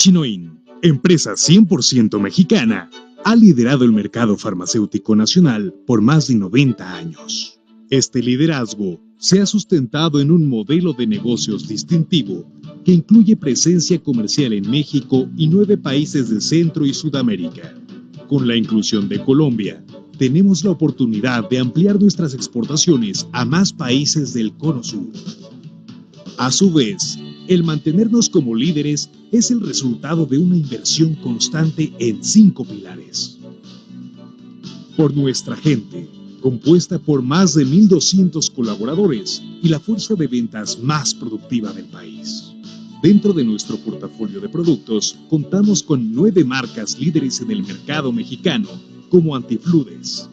Chinoin, empresa 100% mexicana, ha liderado el mercado farmacéutico nacional por más de 90 años. Este liderazgo se ha sustentado en un modelo de negocios distintivo que incluye presencia comercial en México y 9 países de Centro y Sudamérica. Con la inclusión de Colombia, tenemos la oportunidad de ampliar nuestras exportaciones a más países del Cono Sur. A su vez, el mantenernos como líderes es el resultado de una inversión constante en 5 pilares. Por nuestra gente, compuesta por más de 1,200 colaboradores y la fuerza de ventas más productiva del país. Dentro de nuestro portafolio de productos, contamos con 9 marcas líderes en el mercado mexicano, como Antifludes,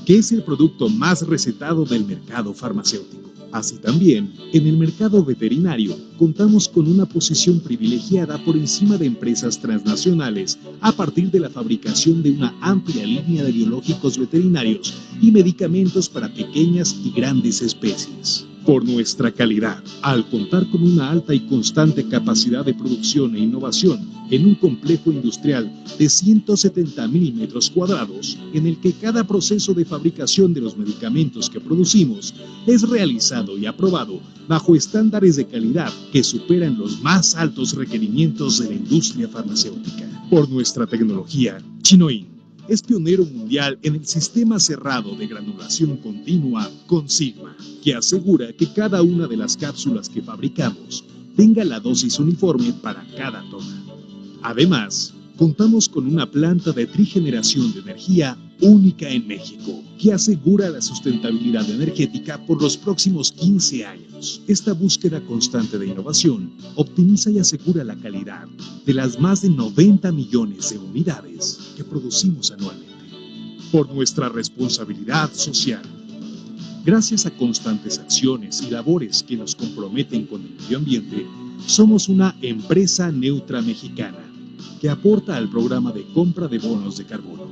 que es el producto más recetado del mercado farmacéutico. Así también, en el mercado veterinario, contamos con una posición privilegiada por encima de empresas transnacionales a partir de la fabricación de una amplia línea de biológicos veterinarios y medicamentos para pequeñas y grandes especies. Por nuestra calidad, al contar con una alta y constante capacidad de producción e innovación en un complejo industrial de 170,000 metros cuadrados, en el que cada proceso de fabricación de los medicamentos que producimos es realizado y aprobado bajo estándares de calidad que superan los más altos requerimientos de la industria farmacéutica. Por nuestra tecnología, Chinoin es pionero mundial en el sistema cerrado de granulación continua con Sigma, que asegura que cada una de las cápsulas que fabricamos tenga la dosis uniforme para cada toma. Además, contamos con una planta de trigeneración de energía única en México, que asegura la sustentabilidad energética por los próximos 15 años. Esta búsqueda constante de innovación optimiza y asegura la calidad de las más de 90 millones de unidades que producimos anualmente. Por nuestra responsabilidad social. Gracias a constantes acciones y labores que nos comprometen con el medio ambiente, somos una empresa neutra mexicana que aporta al programa de compra de bonos de carbono.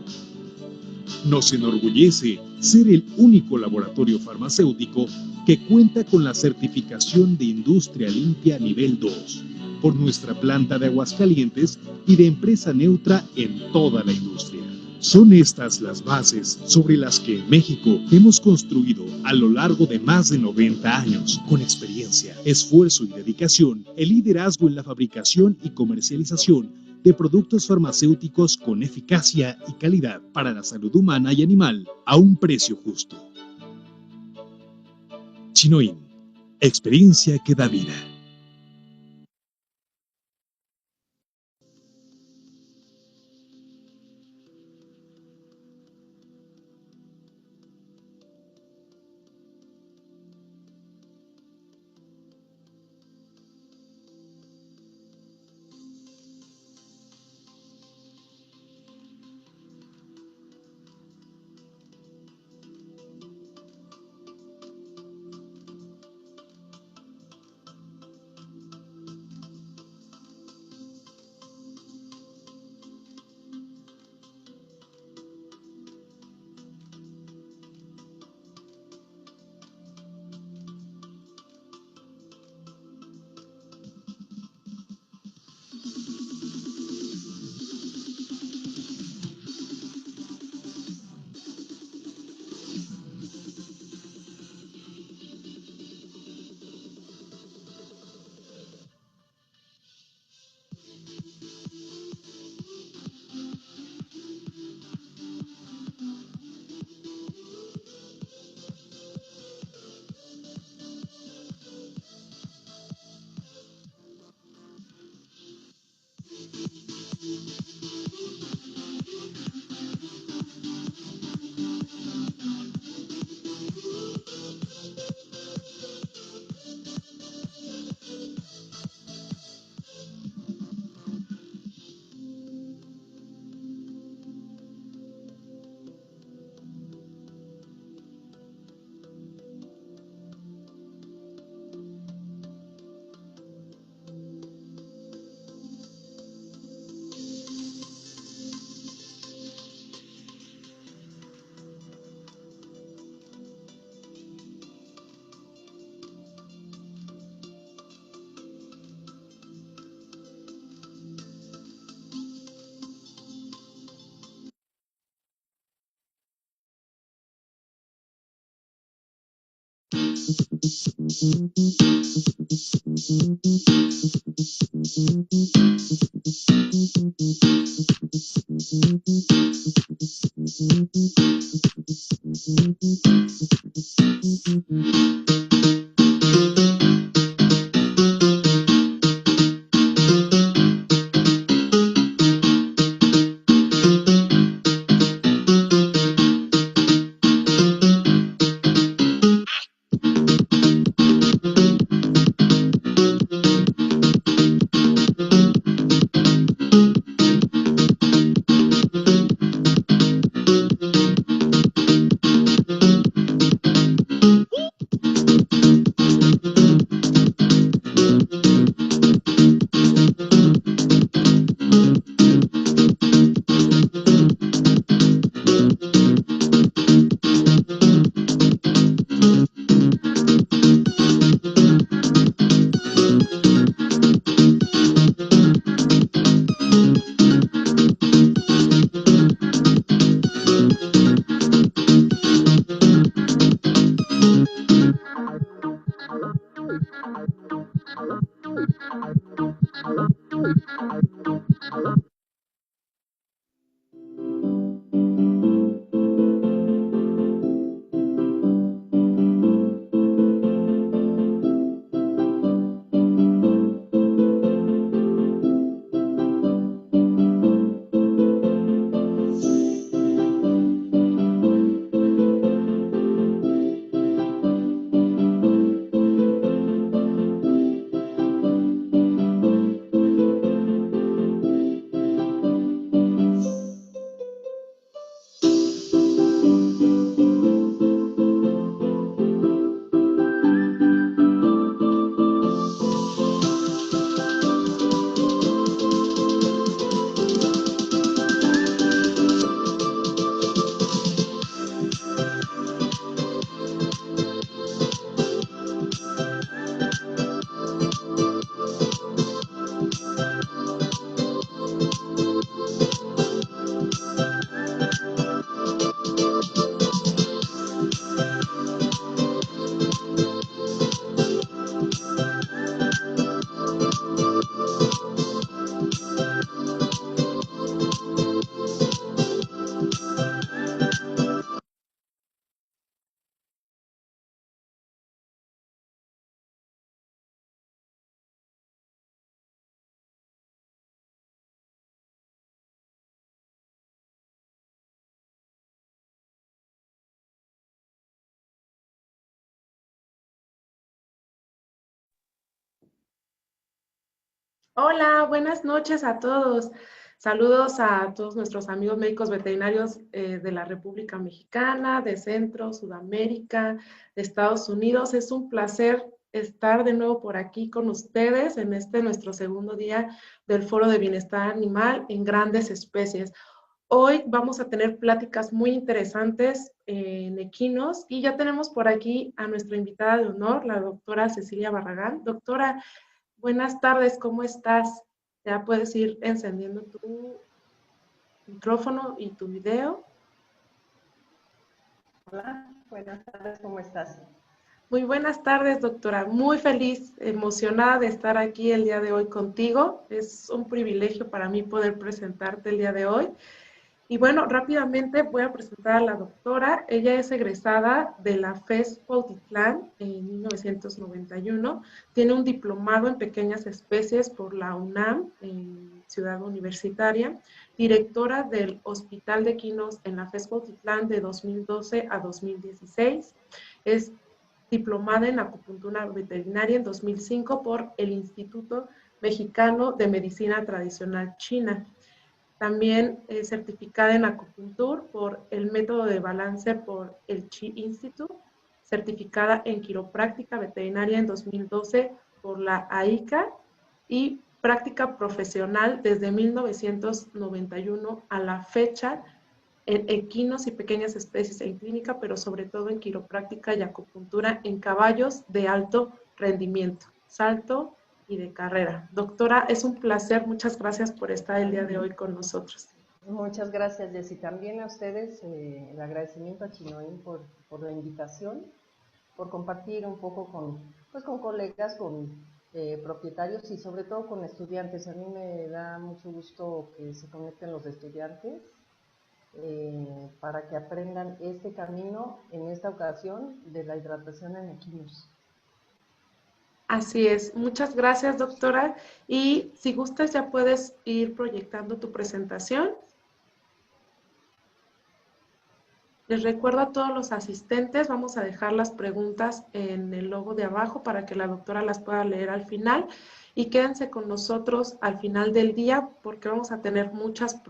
Nos enorgullece ser el único laboratorio farmacéutico que cuenta con la certificación de Industria Limpia Nivel 2 por nuestra planta de Aguascalientes y de empresa neutra en toda la industria. Son estas las bases sobre las que en México hemos construido a lo largo de más de 90 años, con experiencia, esfuerzo y dedicación, el liderazgo en la fabricación y comercialización de productos farmacéuticos con eficacia y calidad para la salud humana y animal a un precio justo. Chinoin, experiencia que da vida. Hola, buenas noches a todos. Saludos a todos nuestros amigos médicos veterinarios de la República Mexicana, de Centro, Sudamérica, de Estados Unidos. Es un placer estar de nuevo por aquí con ustedes en este nuestro segundo día del Foro de Bienestar Animal en Grandes Especies. Hoy vamos a tener pláticas muy interesantes en equinos y ya tenemos por aquí a nuestra invitada de honor, la doctora Cecilia Barragán. Doctora, buenas tardes, ¿cómo estás? Ya puedes ir encendiendo tu micrófono y tu video. Hola, buenas tardes, ¿cómo estás? Muy buenas tardes, doctora. Muy feliz, emocionada de estar aquí el día de hoy contigo. Es un privilegio para mí poder presentarte el día de hoy. Y bueno, rápidamente voy a presentar a la doctora. Ella es egresada de la FES Cuautitlán en 1991. Tiene un diplomado en pequeñas especies por la UNAM, en Ciudad Universitaria. Directora del Hospital de Equinos en la FES Cuautitlán de 2012 a 2016. Es diplomada en acupuntura veterinaria en 2005 por el Instituto Mexicano de Medicina Tradicional China. También certificada en acupuntura por el método de balance por el Chi Institute, certificada en quiropráctica veterinaria en 2012 por la AICA y práctica profesional desde 1991 a la fecha en equinos y pequeñas especies en clínica, pero sobre todo en quiropráctica y acupuntura en caballos de alto rendimiento, salto y de carrera. Doctora, es un placer, muchas gracias por estar el día de hoy con nosotros. Muchas gracias, Jessy. También a ustedes el agradecimiento a Chinoín por la invitación. por compartir un poco con colegas, con propietarios y sobre todo con estudiantes. A mí me da mucho gusto que se conecten los estudiantes para que aprendan este camino, en esta ocasión, de la hidratación en equinos. Así es. Muchas gracias, doctora. Y si gustas, ya puedes ir proyectando tu presentación. Les recuerdo a todos los asistentes, vamos a dejar las preguntas en el logo de abajo para que la doctora las pueda leer al final. Y quédense con nosotros al final del día porque vamos a tener muchas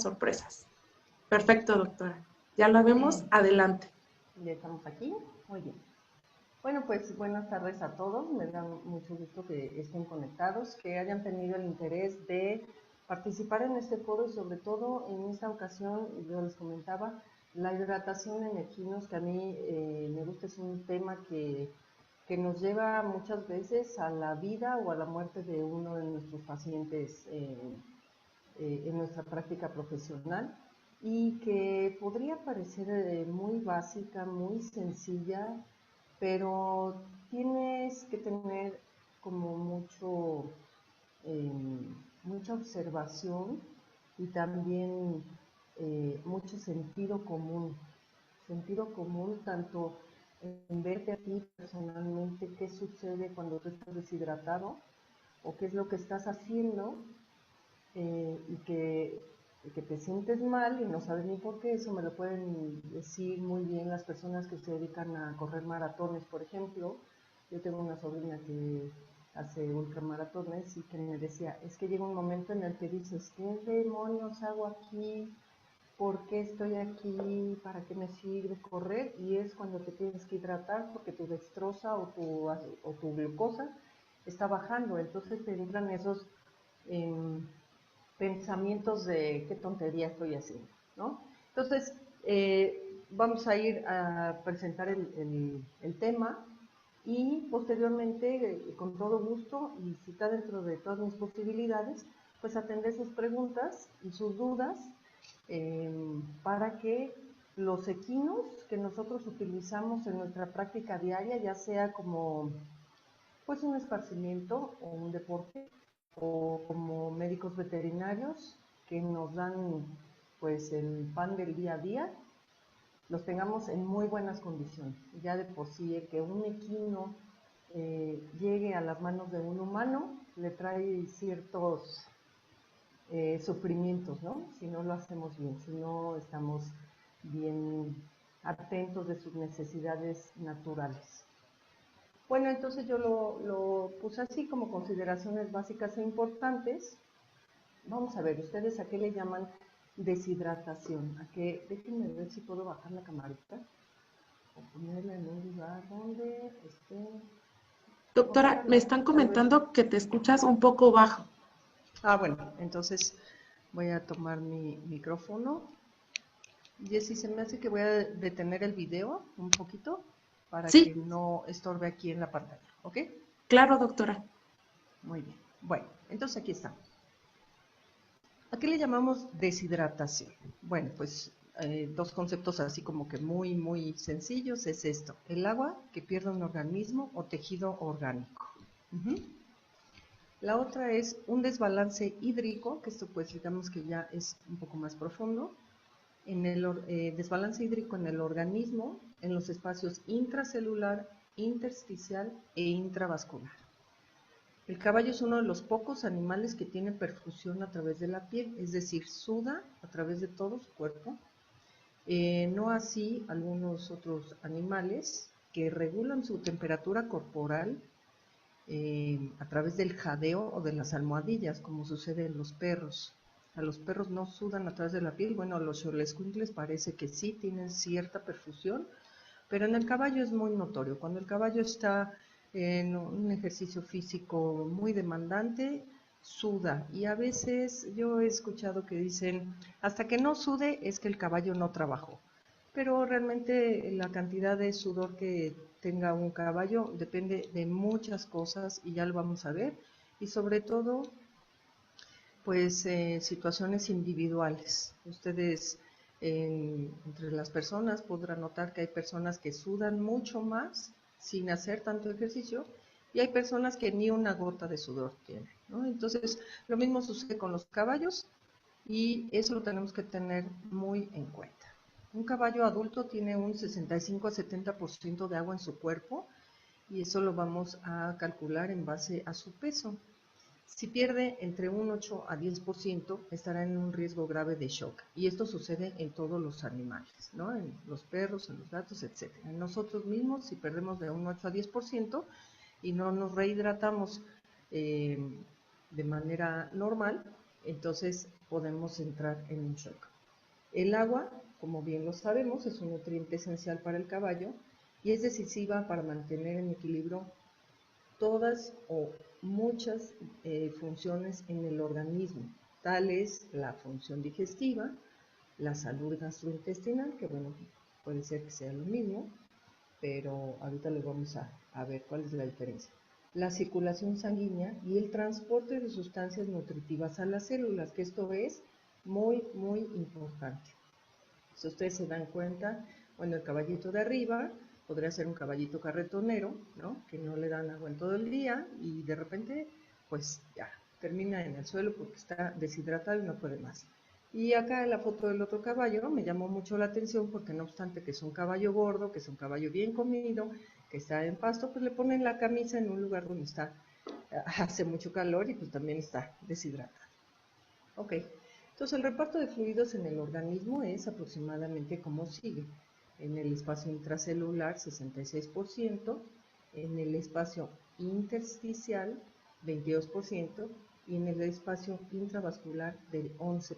sorpresas. Perfecto, doctora. Ya la vemos. Adelante. Ya estamos aquí. Muy bien. Bueno, pues buenas tardes a todos. Me da mucho gusto que estén conectados, que hayan tenido el interés de participar en este foro y sobre todo en esta ocasión, yo les comentaba, la hidratación en equinos, que a mí me gusta, es un tema que nos lleva muchas veces a la vida o a la muerte de uno de nuestros pacientes en nuestra práctica profesional y que podría parecer muy básica, muy sencilla, pero tienes que tener como mucha observación y también mucho sentido común tanto en verte a ti personalmente, qué sucede cuando tú estás deshidratado o qué es lo que estás haciendo y que te sientes mal y no sabes ni por qué. Eso me lo pueden decir muy bien las personas que se dedican a correr maratones, por ejemplo. Yo tengo una sobrina que hace ultramaratones y que me decía, es que llega un momento en el que dices, ¿qué demonios hago aquí? ¿Por qué estoy aquí? ¿Para qué me sirve correr? Y es cuando te tienes que hidratar porque tu dextrosa o tu glucosa está bajando. Entonces te entran esos pensamientos de qué tontería estoy haciendo, ¿no? Entonces, vamos a ir a presentar el tema y posteriormente, con todo gusto, y si está dentro de todas mis posibilidades, pues atender sus preguntas y sus dudas para que los equinos que nosotros utilizamos en nuestra práctica diaria, ya sea como pues un esparcimiento o un deporte, o como médicos veterinarios que nos dan pues el pan del día a día, los tengamos en muy buenas condiciones. Ya de por sí el que un equino llegue a las manos de un humano le trae ciertos sufrimientos, ¿no? Si no lo hacemos bien, si no estamos bien atentos de sus necesidades naturales. Bueno, entonces yo lo puse así como consideraciones básicas e importantes. Vamos a ver, ¿ustedes a qué le llaman deshidratación? ¿A qué? Déjenme ver si puedo bajar la camarita o ponerla en un lugar donde esté. Doctora, me están comentando que te escuchas un poco bajo. Bueno, entonces voy a tomar mi micrófono. Jessy, se me hace que voy a detener el video un poquito para que Sí, no estorbe aquí en la pantalla, ¿ok? claro, doctora. Muy bien. Bueno, entonces aquí estamos. ¿A qué le llamamos deshidratación? Bueno, pues dos conceptos así como que muy sencillos es esto: el agua que pierde un organismo o tejido orgánico. La otra es un desbalance hídrico, que esto pues digamos que ya es un poco más profundo, en el desbalance hídrico en el organismo, en los espacios intracelular, intersticial e intravascular. El caballo es uno de los pocos animales que tiene perfusión a través de la piel, es decir, suda a través de todo su cuerpo. No así algunos otros animales que regulan su temperatura corporal a través del jadeo o de las almohadillas, como sucede en los perros. A los perros no sudan a través de la piel. Bueno, a los xolescuincles parece que sí tienen cierta perfusión, pero en el caballo es muy notorio. Cuando el caballo está en un ejercicio físico muy demandante, suda. Y a veces yo he escuchado que dicen, hasta que no sude es que el caballo no trabajó. Pero realmente la cantidad de sudor que tenga un caballo depende de muchas cosas y ya lo vamos a ver. Y sobre todo, pues situaciones individuales. Ustedes Entre las personas podrán notar que hay personas que sudan mucho más sin hacer tanto ejercicio y hay personas que ni una gota de sudor tienen, ¿no? Entonces, lo mismo sucede con los caballos y eso lo tenemos que tener muy en cuenta. Un caballo adulto tiene un 65 a 70% de agua en su cuerpo y eso lo vamos a calcular en base a su peso. Si pierde entre un 8 a 10%, estará en un riesgo grave de shock. Y esto sucede en todos los animales, ¿no? En los perros, en los gatos, etc. En nosotros mismos, si perdemos de un 8 a 10% y no nos rehidratamos de manera normal, entonces podemos entrar en un shock. El agua, como bien lo sabemos, es un nutriente esencial para el caballo y es decisiva para mantener en equilibrio todas o muchas funciones en el organismo, tales la función digestiva, la salud gastrointestinal, que bueno, puede ser que sea lo mismo, pero ahorita les vamos a ver cuál es la diferencia. La circulación sanguínea y el transporte de sustancias nutritivas a las células, que esto es muy, muy importante. Si ustedes se dan cuenta, bueno, el caballito de arriba podría ser un caballito carretonero, ¿no? Que no le dan agua en todo el día y de repente, pues ya, termina en el suelo porque está deshidratado y no puede más. Y acá en la foto del otro caballo me llamó mucho la atención porque no obstante que es un caballo gordo, que es un caballo bien comido, que está en pasto, pues le ponen la camisa en un lugar donde está, hace mucho calor y pues también está deshidratado. Ok, entonces el reparto de fluidos en el organismo es aproximadamente como sigue. En el espacio intracelular 66%, en el espacio intersticial 22% y en el espacio intravascular del 11%.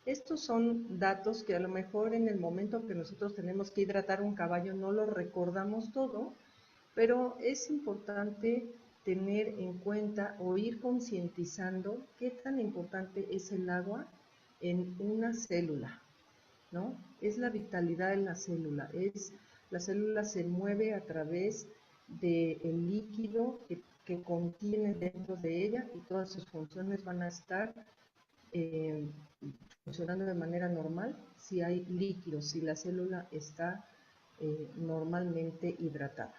Estos son datos que a lo mejor en el momento que nosotros tenemos que hidratar un caballo no lo recordamos todo, pero es importante tener en cuenta o ir concientizando qué tan importante es el agua en una célula, ¿no? Es la vitalidad de la célula, la célula se mueve a través del líquido que contiene dentro de ella y todas sus funciones van a estar funcionando de manera normal si hay líquido, si la célula está normalmente hidratada.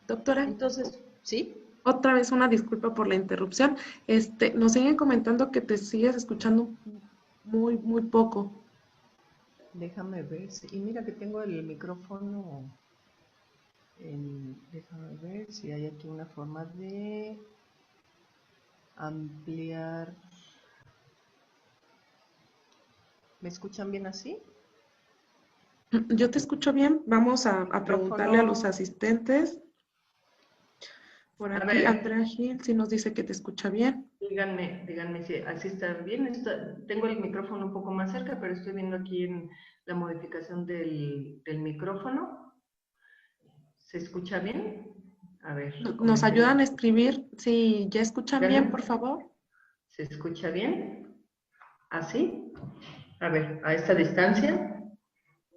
Doctora. Entonces, ¿sí? Otra vez una disculpa por la interrupción. Nos siguen comentando que te sigues escuchando muy, muy poco. Déjame ver. Y mira que tengo el micrófono. Déjame ver si hay aquí una forma de ampliar. ¿Me escuchan bien así? Yo te escucho bien. Vamos a preguntarle a los asistentes. Por aquí, Andrea Gil sí nos dice que te escucha bien. Díganme si así está bien. Tengo el micrófono un poco más cerca, pero estoy viendo aquí en la modificación del micrófono. ¿Se escucha bien? A ver. Nos ayudan a escribir si ya escuchan bien, por favor. ¿Se escucha bien? ¿Así? A ver, a esta distancia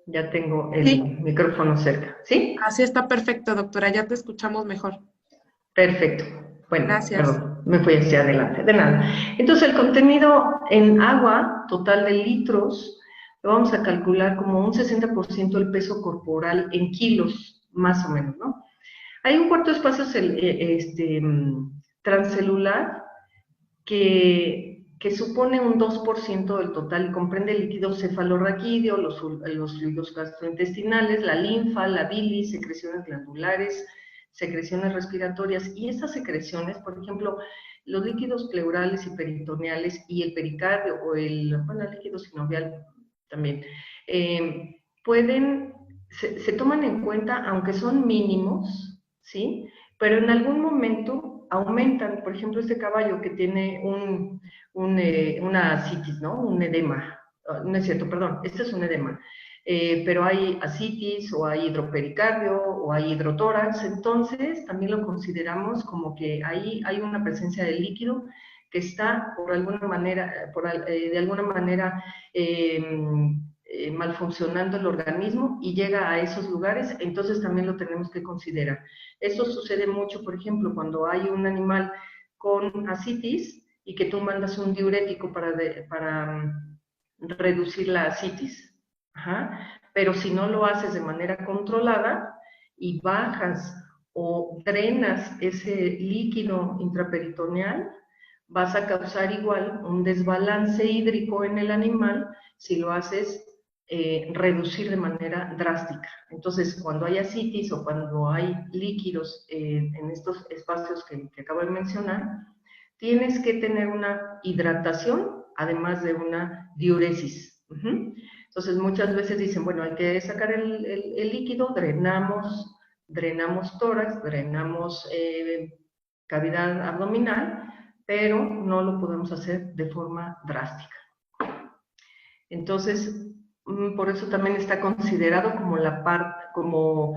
ya tengo el micrófono cerca. ¿Sí? Así está perfecto, doctora. Ya te escuchamos mejor. Perfecto. Bueno, gracias. Perdón, me fui hacia adelante. De nada. Entonces, el contenido en agua total de litros lo vamos a calcular como un 60% del peso corporal en kilos, más o menos, ¿no? Hay un cuarto espacio transcelular que supone un 2% del total y comprende el líquido cefalorraquídeo, los fluidos gastrointestinales, la linfa, la bilis, secreciones glandulares, secreciones respiratorias, y estas secreciones, por ejemplo, los líquidos pleurales y peritoneales y el pericardio o el líquido sinovial también, se toman en cuenta, aunque son mínimos, ¿sí? Pero en algún momento aumentan. Por ejemplo, este caballo que tiene una ascitis, ¿no? Un edema. No es cierto, perdón, este es un edema. Pero hay ascitis o hay hidropericardio o hay hidrotórax, entonces también lo consideramos como que ahí hay una presencia de líquido que está por alguna manera, de alguna manera malfuncionando el organismo y llega a esos lugares, entonces también lo tenemos que considerar. Esto sucede mucho, por ejemplo, cuando hay un animal con ascitis y que tú mandas un diurético para reducir la ascitis. Ajá. Pero si no lo haces de manera controlada y bajas o drenas ese líquido intraperitoneal, vas a causar igual un desbalance hídrico en el animal si lo haces reducir de manera drástica. Entonces, cuando hay ascitis o cuando hay líquidos en estos espacios que acabo de mencionar, tienes que tener una hidratación, además de una diuresis. Entonces, muchas veces dicen, bueno, hay que sacar el líquido, drenamos tórax, drenamos cavidad abdominal, pero no lo podemos hacer de forma drástica. Entonces, por eso también está considerado como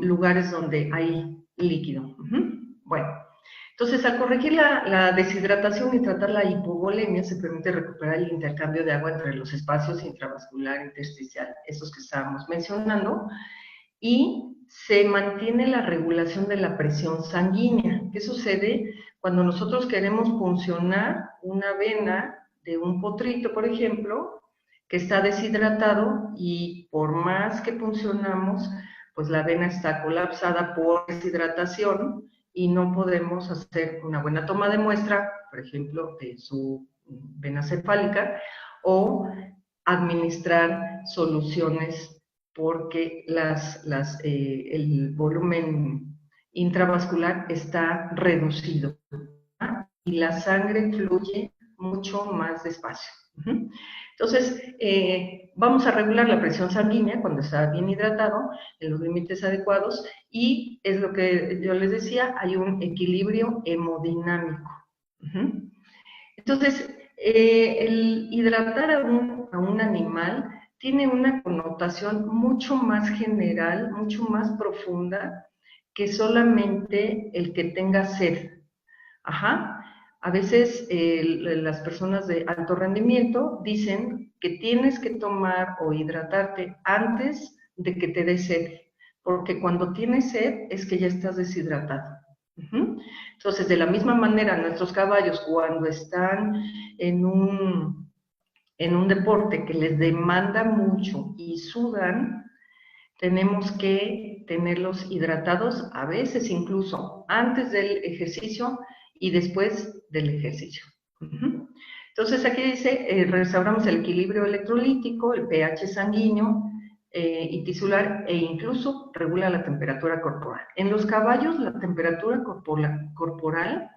lugares donde hay líquido. Bueno, entonces al corregir la deshidratación y tratar la hipovolemia se permite recuperar el intercambio de agua entre los espacios intravascular e intersticial, esos que estábamos mencionando, y se mantiene la regulación de la presión sanguínea. ¿Qué sucede cuando nosotros queremos puncionar una vena de un potrito, por ejemplo, que está deshidratado y por más que puncionamos, pues la vena está colapsada por deshidratación y no podemos hacer una buena toma de muestra, por ejemplo, de su vena cefálica, o administrar soluciones porque el volumen intravascular está reducido, ¿ah? Y la sangre fluye mucho más despacio. Entonces, vamos a regular la presión sanguínea cuando está bien hidratado, en los límites adecuados, y es lo que yo les decía, hay un equilibrio hemodinámico. Entonces, el hidratar a un animal tiene una connotación mucho más general, mucho más profunda que solamente el que tenga sed. Ajá. A veces las personas de alto rendimiento dicen que tienes que tomar o hidratarte antes de que te dé sed, porque cuando tienes sed es que ya estás deshidratado. Entonces, de la misma manera, nuestros caballos cuando están en un deporte que les demanda mucho y sudan, tenemos que tenerlos hidratados, a veces incluso antes del ejercicio y después del ejercicio. Entonces aquí dice, restauramos el equilibrio electrolítico, el pH sanguíneo y tisular e incluso regula la temperatura corporal. En los caballos la temperatura corporal,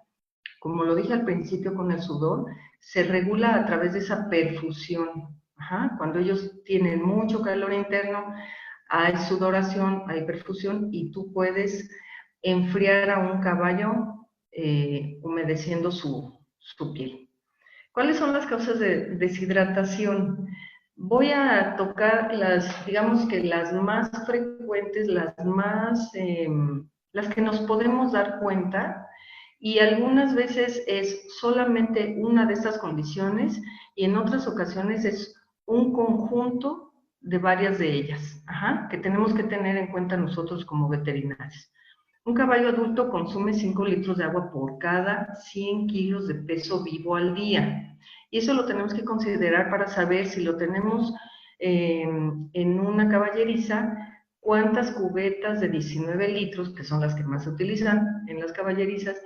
como lo dije al principio con el sudor, se regula a través de esa perfusión. Cuando ellos tienen mucho calor interno, hay sudoración, hay perfusión y tú puedes enfriar a un caballo humedeciendo su piel. ¿Cuáles son las causas de deshidratación? Voy a tocar digamos que las más frecuentes, las que nos podemos dar cuenta, y algunas veces es solamente una de estas condiciones y en otras ocasiones es un conjunto de varias de ellas, que tenemos que tener en cuenta nosotros como veterinarios. Un caballo adulto consume 5 litros de agua por cada 100 kilos de peso vivo al día. Y eso lo tenemos que considerar para saber si lo tenemos en una caballeriza, cuántas cubetas de 19 litros, que son las que más se utilizan en las caballerizas,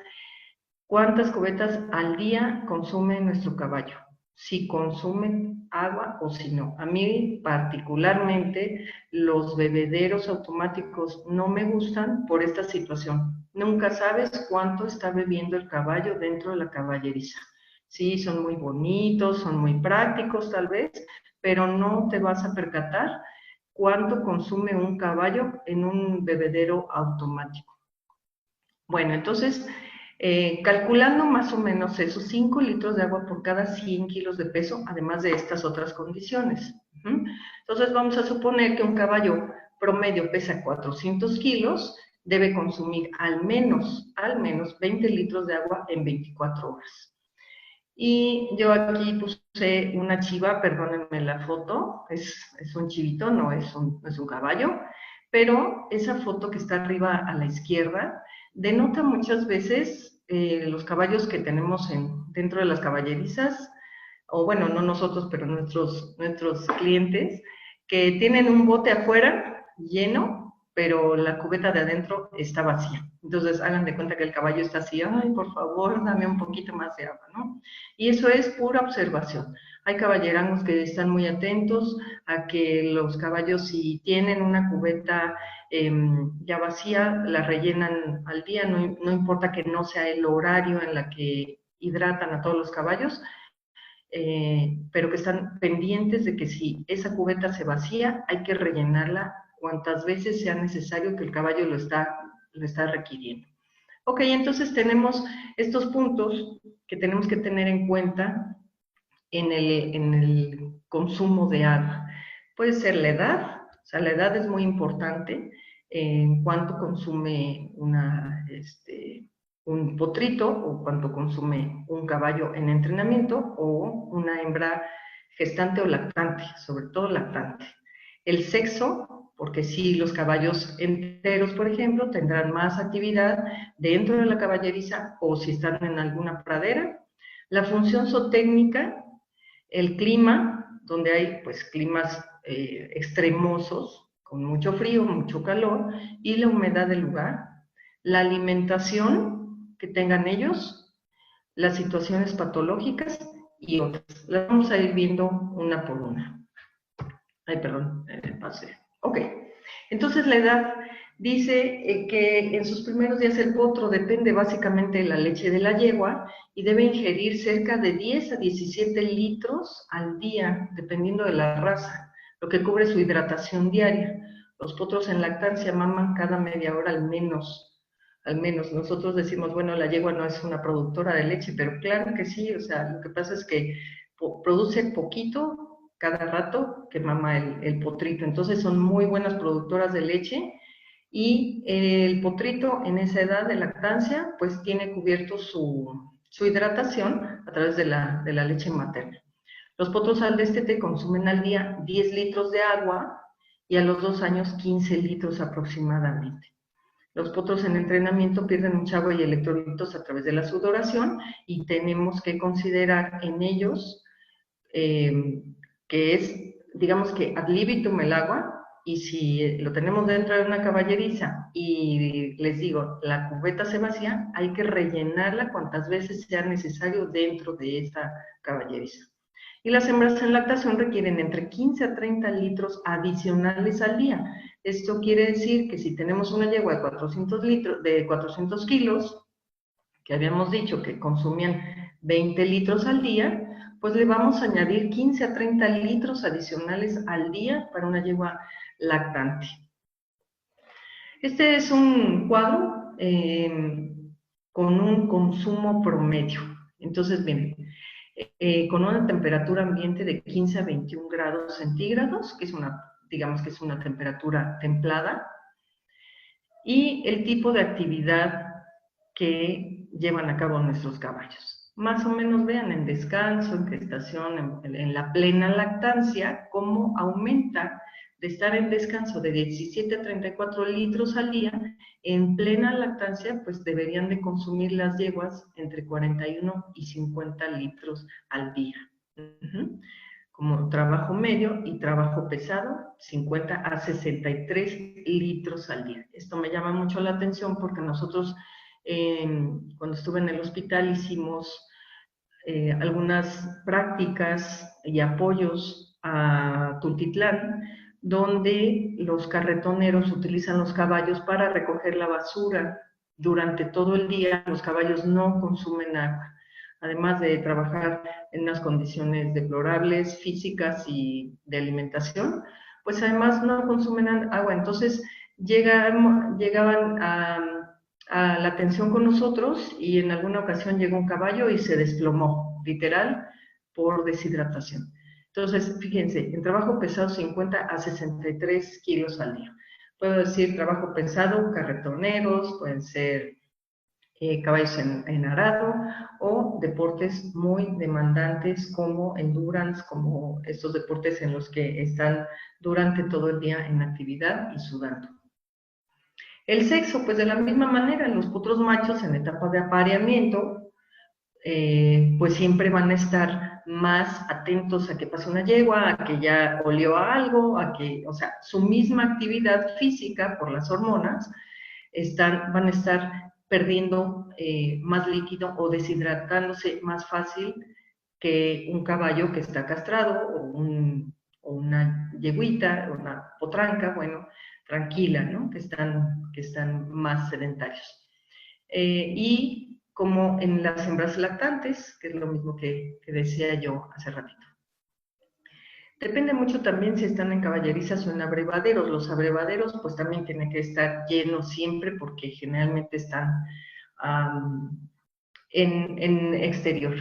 cuántas cubetas al día consume nuestro caballo, si consume agua o si no. A mí particularmente los bebederos automáticos no me gustan por esta situación. Nunca sabes cuánto está bebiendo el caballo dentro de la caballeriza. Sí, son muy bonitos, son muy prácticos tal vez, pero no te vas a percatar cuánto consume un caballo en un bebedero automático. Bueno, entonces, calculando más o menos esos 5 litros de agua por cada 100 kilos de peso, además de estas otras condiciones. Entonces vamos a suponer que un caballo promedio pesa 400 kilos, debe consumir al menos 20 litros de agua en 24 horas. Y yo aquí puse una chiva, perdónenme la foto, es un chivito, no es un caballo, pero esa foto que está arriba a la izquierda denota muchas veces los caballos que tenemos dentro de las caballerizas, o bueno, no nosotros, pero nuestros clientes, que tienen un bote afuera lleno, pero la cubeta de adentro está vacía. Entonces hagan de cuenta que el caballo está así, ay, por favor, dame un poquito más de agua, ¿no? Y eso es pura observación. Hay caballerangos que están muy atentos a que los caballos, si tienen una cubeta ya vacía, la rellenan al día, no importa que no sea el horario en la que hidratan a todos los caballos, pero que están pendientes de que si esa cubeta se vacía, hay que rellenarla cuantas veces sea necesario que el caballo lo está requiriendo. Ok, entonces tenemos estos puntos que tenemos que tener en cuenta en el consumo de agua. Puede ser la edad, o sea, la edad es muy importante en cuánto consume un potrito o cuánto consume un caballo en entrenamiento o una hembra gestante o lactante, sobre todo lactante. El sexo, porque sí, los caballos enteros, por ejemplo, tendrán más actividad dentro de la caballeriza o si están en alguna pradera. La función zootécnica, el clima, donde hay pues climas extremosos, con mucho frío, mucho calor, y la humedad del lugar, la alimentación que tengan ellos, las situaciones patológicas y otras. Las vamos a ir viendo una por una. Ay, perdón, pasé. Ok, entonces la edad dice que en sus primeros días el potro depende básicamente de la leche de la yegua y debe ingerir cerca de 10 a 17 litros al día, dependiendo de la raza, lo que cubre su hidratación diaria. Los potros en lactancia maman cada media hora al menos. Al menos nosotros decimos, bueno, la yegua no es una productora de leche, pero claro que sí, o sea, lo que pasa es que produce poquito cada rato que mama el potrito. Entonces son muy buenas productoras de leche y el potrito en esa edad de lactancia pues tiene cubierto su hidratación a través de la leche materna. Los potros al destete consumen al día 10 litros de agua y a los 2 años 15 litros aproximadamente. Los potros en entrenamiento pierden mucha agua y electrolitos a través de la sudoración y tenemos que considerar en ellos que es, digamos que ad libitum el agua, y si lo tenemos dentro de una caballeriza y les digo, la cubeta se vacía, hay que rellenarla cuantas veces sea necesario dentro de esta caballeriza. Y las hembras en lactación requieren entre 15 a 30 litros adicionales al día. Esto quiere decir que si tenemos una yegua de 400 kilos, que habíamos dicho que consumían 20 litros al día, pues le vamos a añadir 15 a 30 litros adicionales al día para una yegua lactante. Este es un cuadro con un consumo promedio. Entonces, miren, con una temperatura ambiente de 15 a 21 grados centígrados, que es digamos que es una temperatura templada, y el tipo de actividad que llevan a cabo nuestros caballos. Más o menos vean en descanso, en gestación, en la plena lactancia, cómo aumenta de estar en descanso de 17 a 34 litros al día. En plena lactancia, pues deberían de consumir las yeguas entre 41 y 50 litros al día. Como trabajo medio y trabajo pesado, 50 a 63 litros al día. Esto me llama mucho la atención porque nosotros cuando estuve en el hospital hicimos algunas prácticas y apoyos a Tultitlán, donde los carretoneros utilizan los caballos para recoger la basura. Durante todo el día los caballos no consumen agua, además de trabajar en unas condiciones deplorables, físicas y de alimentación, pues además no consumen agua. Entonces llegaban a la atención con nosotros y en alguna ocasión llegó un caballo y se desplomó, literal, por deshidratación. Entonces, fíjense, en trabajo pesado 50 a 63 kilos al día. Puedo decir trabajo pesado, carretoneros, pueden ser caballos en arado o deportes muy demandantes como endurance, como estos deportes en los que están durante todo el día en actividad y sudando. El sexo, pues de la misma manera, los potros machos en etapa de apareamiento pues siempre van a estar más atentos a que pase una yegua, a que ya olió a algo, a que, o sea, su misma actividad física por las hormonas van a estar perdiendo más líquido o deshidratándose más fácil que un caballo que está castrado o una yeguita, una potranca, bueno, tranquila, ¿no? Que están más sedentarios. Y como en las hembras lactantes, que es lo mismo que decía yo hace ratito. Depende mucho también si están en caballerizas o en abrevaderos. Los abrevaderos pues también tienen que estar llenos siempre porque generalmente están en exterior.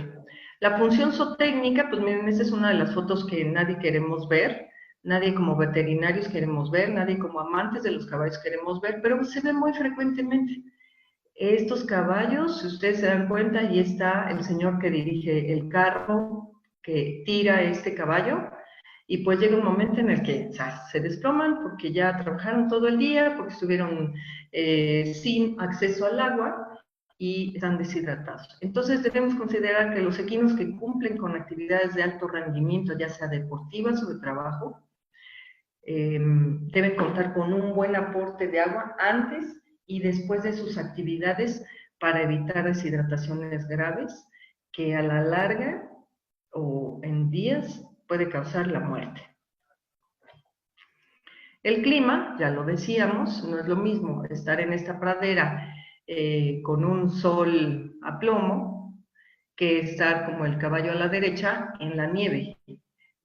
La función zootécnica, pues miren, esta es una de las fotos que nadie queremos ver, nadie como veterinarios queremos ver, nadie como amantes de los caballos queremos ver, pero se ve muy frecuentemente. Estos caballos, si ustedes se dan cuenta, ahí está el señor que dirige el carro, que tira este caballo, y pues llega un momento en el que se desploman porque ya trabajaron todo el día, porque estuvieron sin acceso al agua y están deshidratados. Entonces debemos considerar que los equinos que cumplen con actividades de alto rendimiento, ya sea deportivas o de trabajo, deben contar con un buen aporte de agua antes y después de sus actividades para evitar deshidrataciones graves que a la larga o en días puede causar la muerte. El clima, ya lo decíamos, no es lo mismo estar en esta pradera con un sol a plomo que estar como el caballo a la derecha en la nieve.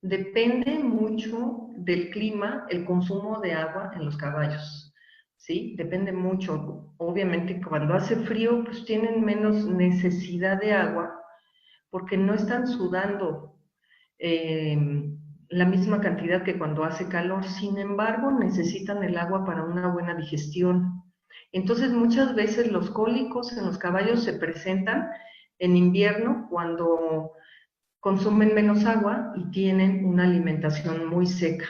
Depende mucho del clima, el consumo de agua en los caballos, ¿sí? Depende mucho. Obviamente cuando hace frío, pues tienen menos necesidad de agua porque no están sudando la misma cantidad que cuando hace calor. Sin embargo, necesitan el agua para una buena digestión. Entonces, muchas veces los cólicos en los caballos se presentan en invierno cuando consumen menos agua y tienen una alimentación muy seca,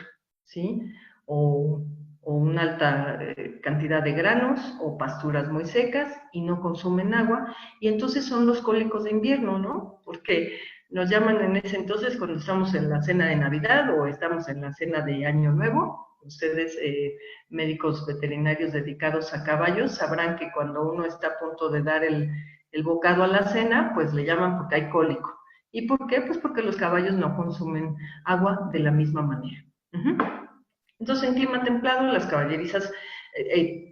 ¿sí? O una alta cantidad de granos o pasturas muy secas y no consumen agua, y entonces son los cólicos de invierno, ¿no? Porque nos llaman en ese entonces cuando estamos en la cena de Navidad o estamos en la cena de Año Nuevo. Ustedes, médicos veterinarios dedicados a caballos, sabrán que cuando uno está a punto de dar el bocado a la cena, pues le llaman porque hay cólico. ¿Y por qué? Pues porque los caballos no consumen agua de la misma manera. Entonces, en clima templado, las caballerizas,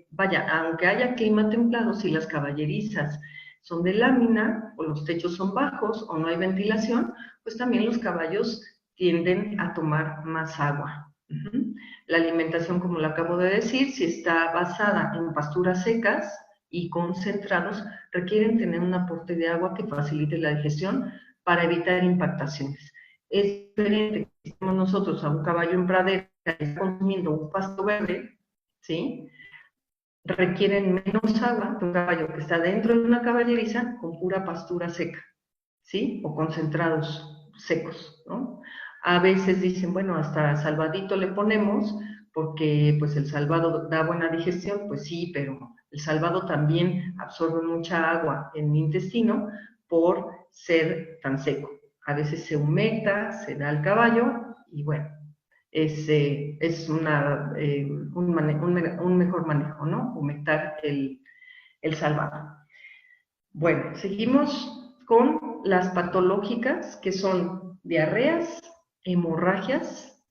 vaya, aunque haya clima templado, si las caballerizas son de lámina, o los techos son bajos, o no hay ventilación, pues también los caballos tienden a tomar más agua. La alimentación, como lo acabo de decir, si está basada en pasturas secas y concentrados, requieren tener un aporte de agua que facilite la digestión para evitar impactaciones. Es diferente que estemos nosotros a un caballo en pradera que está consumiendo un pasto verde, ¿sí? Requieren menos agua que un caballo que está dentro de una caballeriza con pura pastura seca, ¿sí? O concentrados secos, ¿no? A veces dicen, bueno, hasta salvadito le ponemos porque pues el salvado da buena digestión, pues sí, pero el salvado también absorbe mucha agua en el intestino por ser tan seco. A veces se humecta, se da al caballo y bueno, es un mejor manejo, ¿no? Humectar el salvado. Bueno, seguimos con las patológicas, que son diarreas, hemorragias,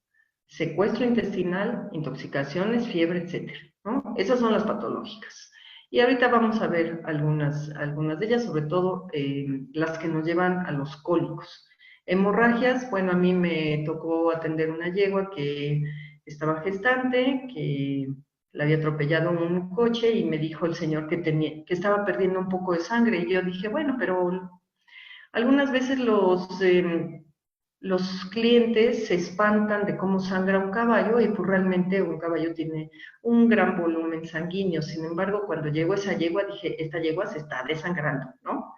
secuestro intestinal, intoxicaciones, fiebre, etc., ¿no? Esas son las patológicas. Y ahorita vamos a ver algunas de ellas, sobre todo las que nos llevan a los cólicos. Hemorragias, bueno, a mí me tocó atender una yegua que estaba gestante, que la había atropellado un coche y me dijo el señor que estaba perdiendo un poco de sangre. Y yo dije, bueno, pero algunas veces los clientes se espantan de cómo sangra un caballo y pues realmente un caballo tiene un gran volumen sanguíneo. Sin embargo, cuando llegó esa yegua, dije, esta yegua se está desangrando, ¿no?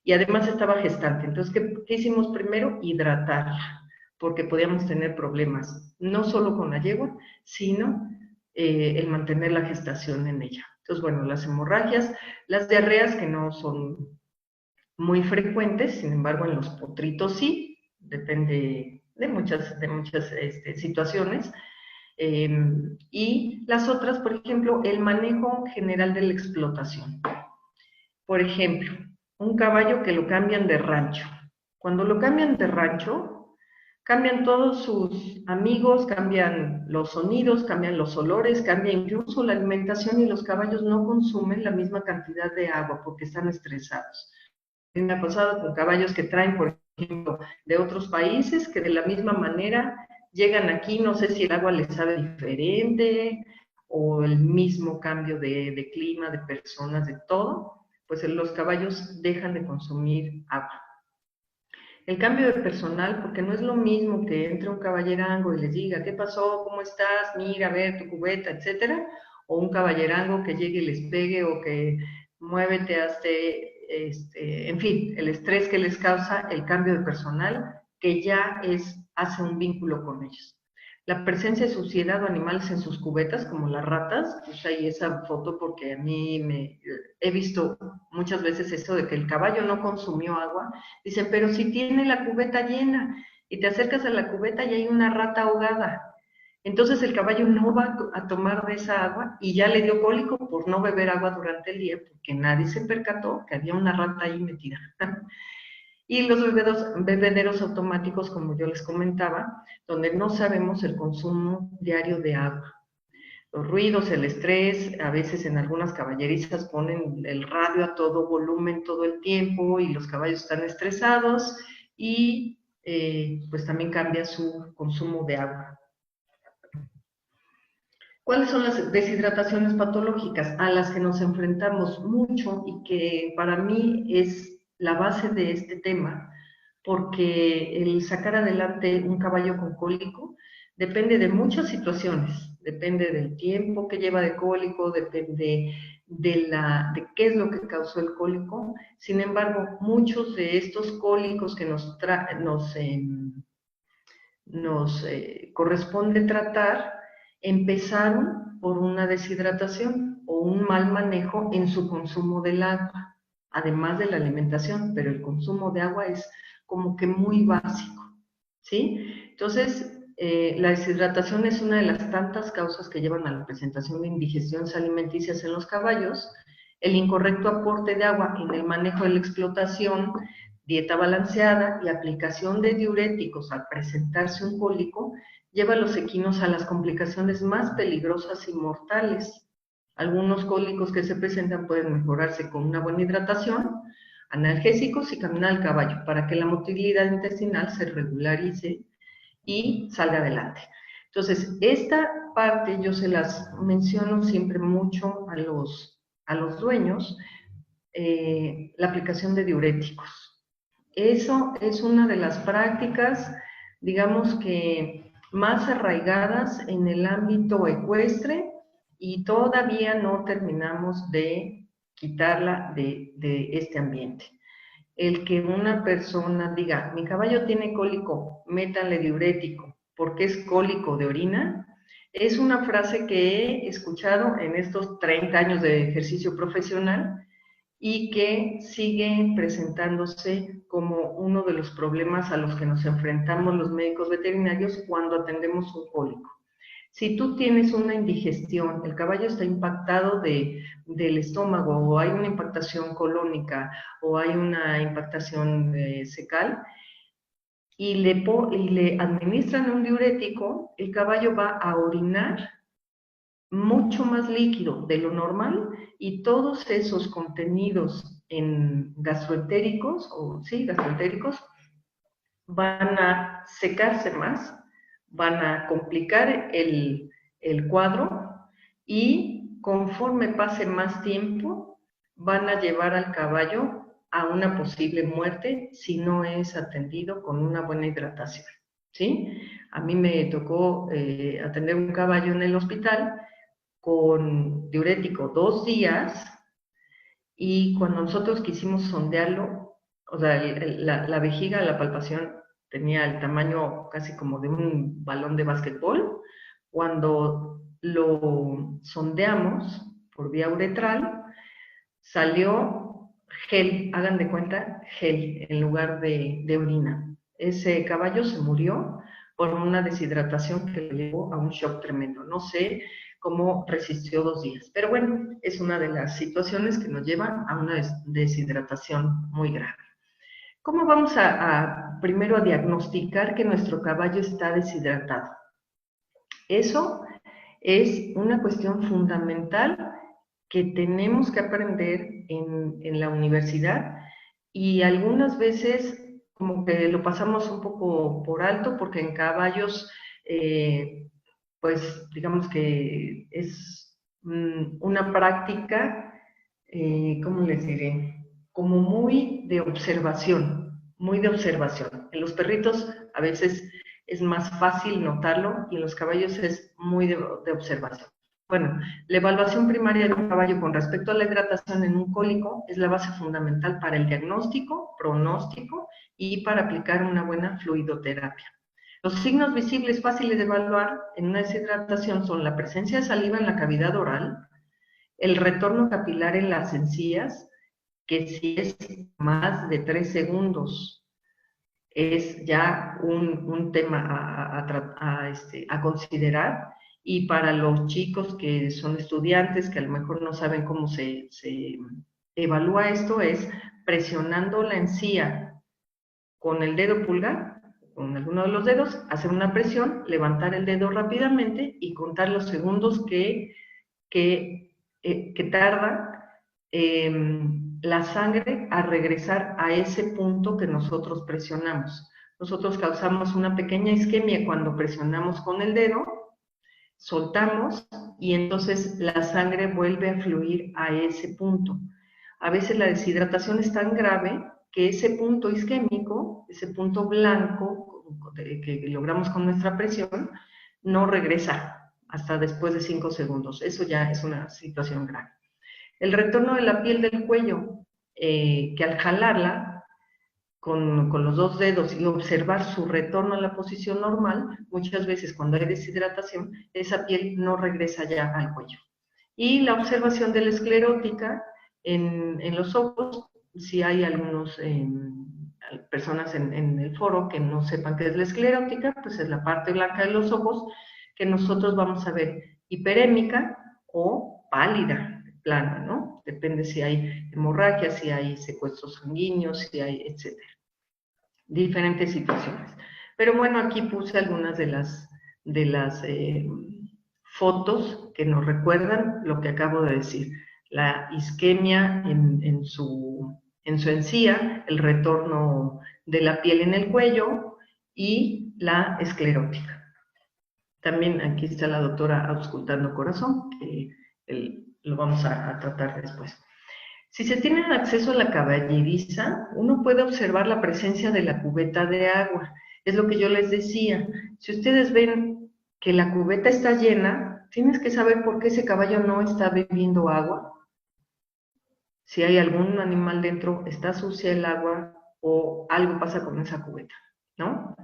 Y además estaba gestante. Entonces, ¿qué hicimos primero? Hidratarla, porque podíamos tener problemas, no solo con la yegua, sino el mantener la gestación en ella. Entonces, bueno, las hemorragias, las diarreas que no son muy frecuentes, sin embargo en los potritos sí, depende de muchas situaciones. Y las otras, por ejemplo, el manejo general de la explotación. Por ejemplo, un caballo que lo cambian de rancho. Cuando lo cambian de rancho, cambian todos sus amigos, cambian los sonidos, cambian los olores, cambia incluso la alimentación y los caballos no consumen la misma cantidad de agua porque están estresados. Me ha pasado con caballos que traen, por ejemplo, de otros países, que de la misma manera llegan aquí, no sé si el agua les sabe diferente o el mismo cambio de clima, de personas, de todo, pues los caballos dejan de consumir agua. El cambio de personal, porque no es lo mismo que entre un caballerango y les diga, ¿qué pasó? ¿Cómo estás? Mira, a ver tu cubeta, etcétera, o un caballerango que llegue y les pegue o que muévete, hazte, en fin, el estrés que les causa el cambio de personal, que ya hace un vínculo con ellos. La presencia de suciedad o animales en sus cubetas, como las ratas, pues ahí esa foto porque a mí he visto muchas veces eso de que el caballo no consumió agua. Dicen, pero si tiene la cubeta llena y te acercas a la cubeta y hay una rata ahogada. Entonces el caballo no va a tomar de esa agua y ya le dio cólico por no beber agua durante el día porque nadie se percató que había una rata ahí metida. Y los bebederos automáticos, como yo les comentaba, donde no sabemos el consumo diario de agua. Los ruidos, el estrés, a veces en algunas caballerizas ponen el radio a todo volumen todo el tiempo y los caballos están estresados y pues también cambia su consumo de agua. ¿Cuáles son las deshidrataciones patológicas a las que nos enfrentamos mucho y que para mí es la base de este tema? Porque el sacar adelante un caballo con cólico depende de muchas situaciones, depende del tiempo que lleva de cólico, depende de qué es lo que causó el cólico. Sin embargo, muchos de estos cólicos que nos corresponde tratar empezaron por una deshidratación o un mal manejo en su consumo del agua, además de la alimentación, pero el consumo de agua es como que muy básico, ¿sí? Entonces, la deshidratación es una de las tantas causas que llevan a la presentación de indigestiones alimenticias en los caballos. El incorrecto aporte de agua en el manejo de la explotación, dieta balanceada y aplicación de diuréticos al presentarse un cólico lleva a los equinos a las complicaciones más peligrosas y mortales. Algunos cólicos que se presentan pueden mejorarse con una buena hidratación, analgésicos y caminar al caballo para que la motilidad intestinal se regularice y salga adelante. Entonces, esta parte yo se las menciono siempre mucho a los dueños, la aplicación de diuréticos. Eso es una de las prácticas, digamos que más arraigadas en el ámbito ecuestre y todavía no terminamos de quitarla de este ambiente. El que una persona diga, mi caballo tiene cólico, métanle diurético, porque es cólico de orina, es una frase que he escuchado en estos 30 años de ejercicio profesional y que sigue presentándose como uno de los problemas a los que nos enfrentamos los médicos veterinarios cuando atendemos un cólico. Si tú tienes una indigestión, el caballo está impactado del estómago o hay una impactación colónica o hay una impactación cecal y le administran un diurético, el caballo va a orinar mucho más líquido de lo normal y todos esos contenidos en gastroentéricos, van a secarse más, van a complicar el cuadro y conforme pase más tiempo van a llevar al caballo a una posible muerte si no es atendido con una buena hidratación, ¿sí? A mí me tocó atender un caballo en el hospital con diurético 2 días y cuando nosotros quisimos sondearlo, o sea, la vejiga, la palpación tenía el tamaño casi como de un balón de básquetbol. Cuando lo sondeamos por vía uretral, salió gel, hagan de cuenta, gel en lugar de orina. Ese caballo se murió por una deshidratación que le llevó a un shock tremendo. No sé cómo resistió 2 días, pero bueno, es una de las situaciones que nos llevan a una deshidratación muy grave. ¿Cómo vamos primero a diagnosticar que nuestro caballo está deshidratado? Eso es una cuestión fundamental que tenemos que aprender en la universidad y algunas veces como que lo pasamos un poco por alto porque en caballos, pues digamos que es una práctica, ¿cómo les diré? Como muy de observación, muy de observación. En los perritos a veces es más fácil notarlo y en los caballos es muy de observación. Bueno, la evaluación primaria de un caballo con respecto a la hidratación en un cólico es la base fundamental para el diagnóstico, pronóstico y para aplicar una buena fluidoterapia. Los signos visibles fáciles de evaluar en una deshidratación son la presencia de saliva en la cavidad oral, el retorno capilar en las encías, que si es más de 3 segundos, es ya un tema a considerar. Y para los chicos que son estudiantes, que a lo mejor no saben cómo se evalúa esto, es presionando la encía con el dedo pulgar, con alguno de los dedos, hacer una presión, levantar el dedo rápidamente y contar los segundos que tarda la sangre a regresar a ese punto que nosotros presionamos. Nosotros causamos una pequeña isquemia cuando presionamos con el dedo, soltamos y entonces la sangre vuelve a fluir a ese punto. A veces la deshidratación es tan grave que ese punto isquémico, ese punto blanco que logramos con nuestra presión, no regresa hasta después de 5 segundos. Eso ya es una situación grave. El retorno de la piel del cuello, que al jalarla con los 2 dedos y observar su retorno a la posición normal, muchas veces cuando hay deshidratación, esa piel no regresa ya al cuello. Y la observación de la esclerótica en los ojos, si hay algunas personas en el foro que no sepan qué es la esclerótica, pues es la parte blanca de los ojos que nosotros vamos a ver hiperémica o pálida, plana, ¿no? Depende si hay hemorragia, si hay secuestros sanguíneos, si hay, etcétera. Diferentes situaciones. Pero bueno, aquí puse algunas de las fotos que nos recuerdan lo que acabo de decir. La isquemia en su encía, el retorno de la piel en el cuello y la esclerótica. También aquí está la doctora auscultando corazón, que lo vamos a tratar después. Si se tiene acceso a la caballeriza, uno puede observar la presencia de la cubeta de agua. Es lo que yo les decía. Si ustedes ven que la cubeta está llena, tienes que saber por qué ese caballo no está bebiendo agua. Si hay algún animal dentro, está sucia el agua o algo pasa con esa cubeta, ¿no?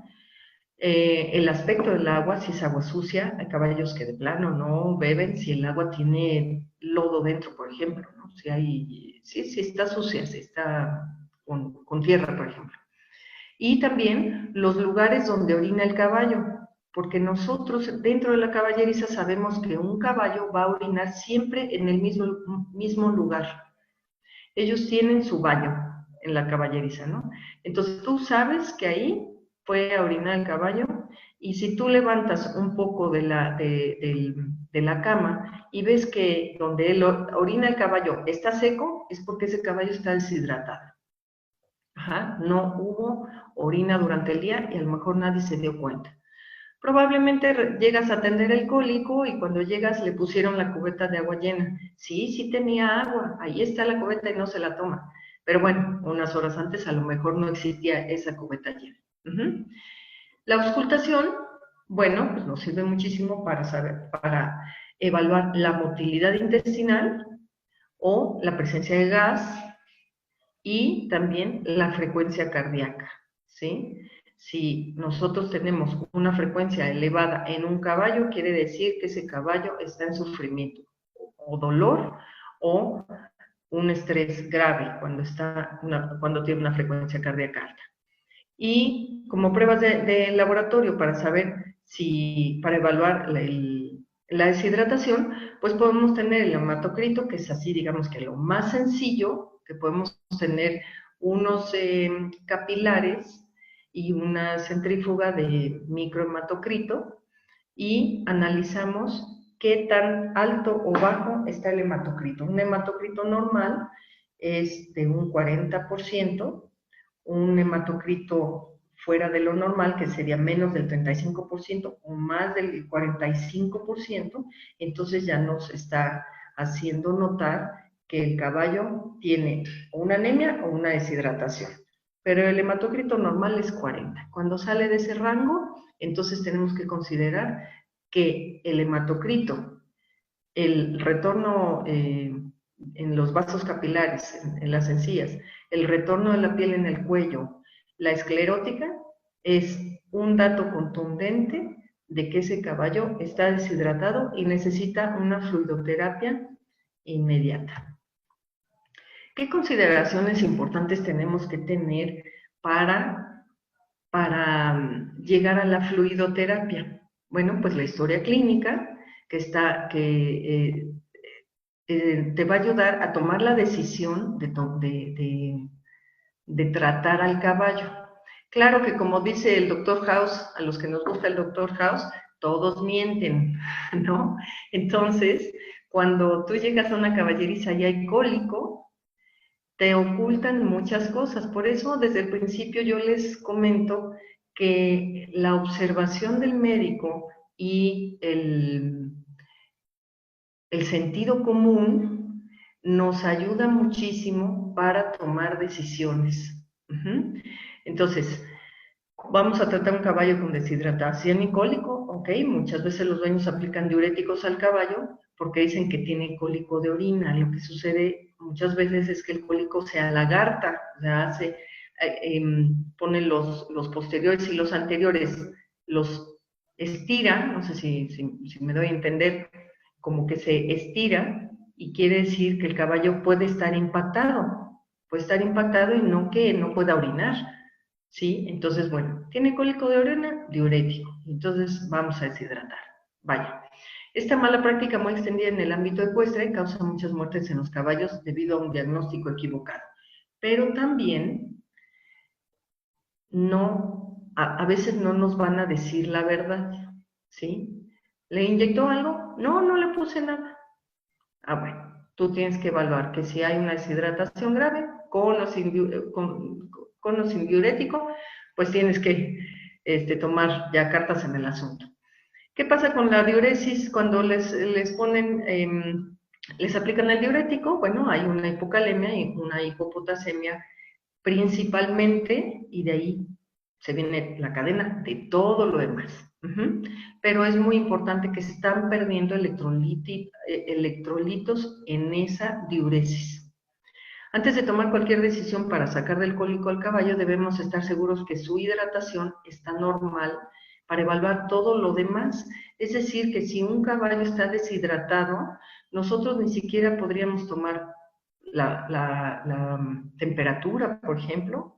El aspecto del agua, si es agua sucia, hay caballos que de plano no beben si el agua tiene lodo dentro, por ejemplo, ¿no? Si está sucia, si está con tierra, por ejemplo. Y también los lugares donde orina el caballo, porque nosotros dentro de la caballeriza sabemos que un caballo va a orinar siempre en el mismo lugar. Ellos tienen su baño en la caballeriza, ¿no? Entonces tú sabes que ahí fue a orinar el caballo y si tú levantas un poco de la cama y ves que donde él orina el caballo está seco, es porque ese caballo está deshidratado. Ajá, no hubo orina durante el día y a lo mejor nadie se dio cuenta. Probablemente llegas a atender el cólico y cuando llegas le pusieron la cubeta de agua llena. Sí, sí tenía agua, ahí está la cubeta y no se la toma. Pero bueno, unas horas antes a lo mejor no existía esa cubeta llena. La auscultación, bueno, pues nos sirve muchísimo para evaluar la motilidad intestinal o la presencia de gas y también la frecuencia cardíaca, ¿sí? Si nosotros tenemos una frecuencia elevada en un caballo, quiere decir que ese caballo está en sufrimiento o dolor o un estrés grave, cuando tiene una frecuencia cardíaca alta. Y como pruebas de laboratorio para saber para evaluar la deshidratación, pues podemos tener el hematocrito, que es así, digamos que lo más sencillo, que podemos tener unos capilares y una centrífuga de microhematocrito, y analizamos qué tan alto o bajo está el hematocrito. Un hematocrito normal es de un 40%, un hematocrito fuera de lo normal, que sería menos del 35% o más del 45%, entonces ya nos está haciendo notar que el caballo tiene una anemia o una deshidratación. Pero el hematocrito normal es 40. Cuando sale de ese rango, entonces tenemos que considerar que el hematocrito, el retorno en los vasos capilares, en las encías, el retorno de la piel en el cuello, la esclerótica, es un dato contundente de que ese caballo está deshidratado y necesita una fluidoterapia inmediata. ¿Qué consideraciones importantes tenemos que tener para llegar a la fluidoterapia? Bueno, pues la historia clínica que te va a ayudar a tomar la decisión de tratar al caballo. Claro que, como dice el Dr. House, a los que nos gusta el Dr. House, todos mienten, ¿no? Entonces, cuando tú llegas a una caballeriza y hay cólico, te ocultan muchas cosas. Por eso, desde el principio yo les comento que la observación del médico y el sentido común nos ayuda muchísimo para tomar decisiones. Entonces, vamos a tratar un caballo con deshidratación y cólico, ok, muchas veces los dueños aplican diuréticos al caballo porque dicen que tiene cólico de orina. Lo que sucede muchas veces es que el cólico se alagarta, o sea, pone los posteriores y los anteriores, los estira, no sé si me doy a entender, como que se estira, y quiere decir que el caballo puede estar impactado y no que no pueda orinar, ¿sí? Entonces, bueno, tiene cólico de orina, diurético, entonces vamos a deshidratar. Vaya, esta mala práctica muy extendida en el ámbito ecuestre causa muchas muertes en los caballos debido a un diagnóstico equivocado, pero también a veces no nos van a decir la verdad, ¿sí? ¿Le inyectó algo? No, no le puse nada. Ah, bueno, tú tienes que evaluar que si hay una deshidratación grave con o sin diurético, pues tienes que tomar ya cartas en el asunto. ¿Qué pasa con la diuresis cuando les aplican el diurético? Bueno, hay una hipocalemia y una hipopotasemia principalmente, y de ahí se viene la cadena de todo lo demás. Pero es muy importante que se están perdiendo electrolitos en esa diuresis. Antes de tomar cualquier decisión para sacar del cólico al caballo, debemos estar seguros que su hidratación está normal para evaluar todo lo demás. Es decir, que si un caballo está deshidratado, nosotros ni siquiera podríamos tomar la temperatura, por ejemplo,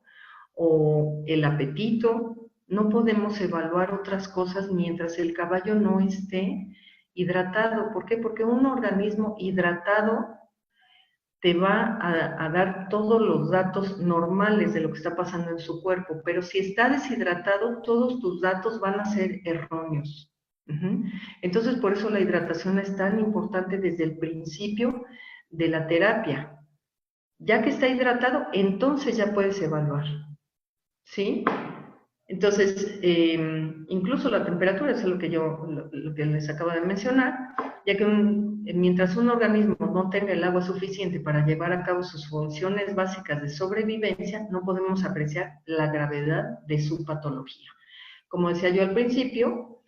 o el apetito. No podemos evaluar otras cosas mientras el caballo no esté hidratado. ¿Por qué? Porque un organismo hidratado te va a dar todos los datos normales de lo que está pasando en su cuerpo, pero si está deshidratado, todos tus datos van a ser erróneos. Entonces, por eso la hidratación es tan importante desde el principio de la terapia. Ya que está hidratado, entonces ya puedes evaluar, ¿sí? Entonces, incluso la temperatura es lo que les acabo de mencionar, ya que mientras un organismo no tenga el agua suficiente para llevar a cabo sus funciones básicas de sobrevivencia, no podemos apreciar la gravedad de su patología. Como decía yo al principio,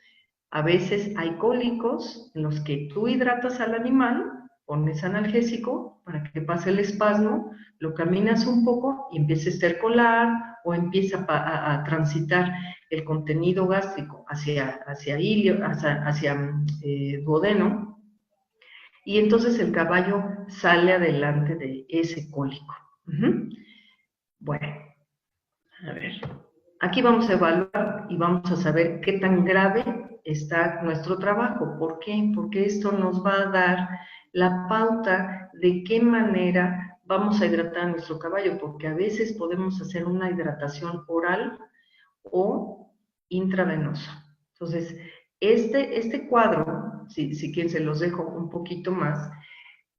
a veces hay cólicos en los que tú hidratas al animal, pones analgésico para que pase el espasmo, lo caminas un poco y empieza a estercolar o empieza a transitar el contenido gástrico hacia ilio, hacia duodeno, y entonces el caballo sale adelante de ese cólico. Bueno, a ver, aquí vamos a evaluar y vamos a saber qué tan grave está nuestro trabajo. ¿Por qué? Porque esto nos va a dar la pauta de qué manera vamos a hidratar a nuestro caballo, porque a veces podemos hacer una hidratación oral o intravenosa. Entonces, este cuadro, si quieren se los dejo un poquito más,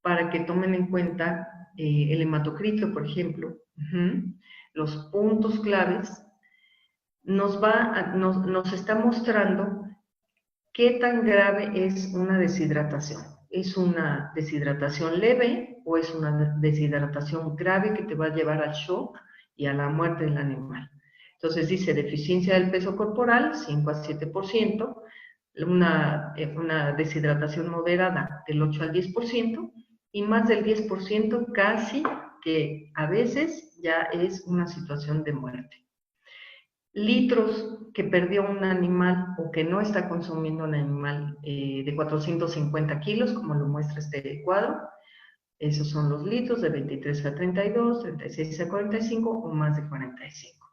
para que tomen en cuenta el hematocrito, por ejemplo, los puntos claves, nos está mostrando qué tan grave es una deshidratación. ¿Es una deshidratación leve o es una deshidratación grave que te va a llevar al shock y a la muerte del animal? Entonces dice deficiencia del peso corporal, 5 a 7%, una deshidratación moderada del 8 al 10%, y más del 10% casi que a veces ya es una situación de muerte. Litros que perdió un animal o que no está consumiendo un animal de 450 kilos, como lo muestra este cuadro. Esos son los litros de 23 a 32, 36 a 45 o más de 45.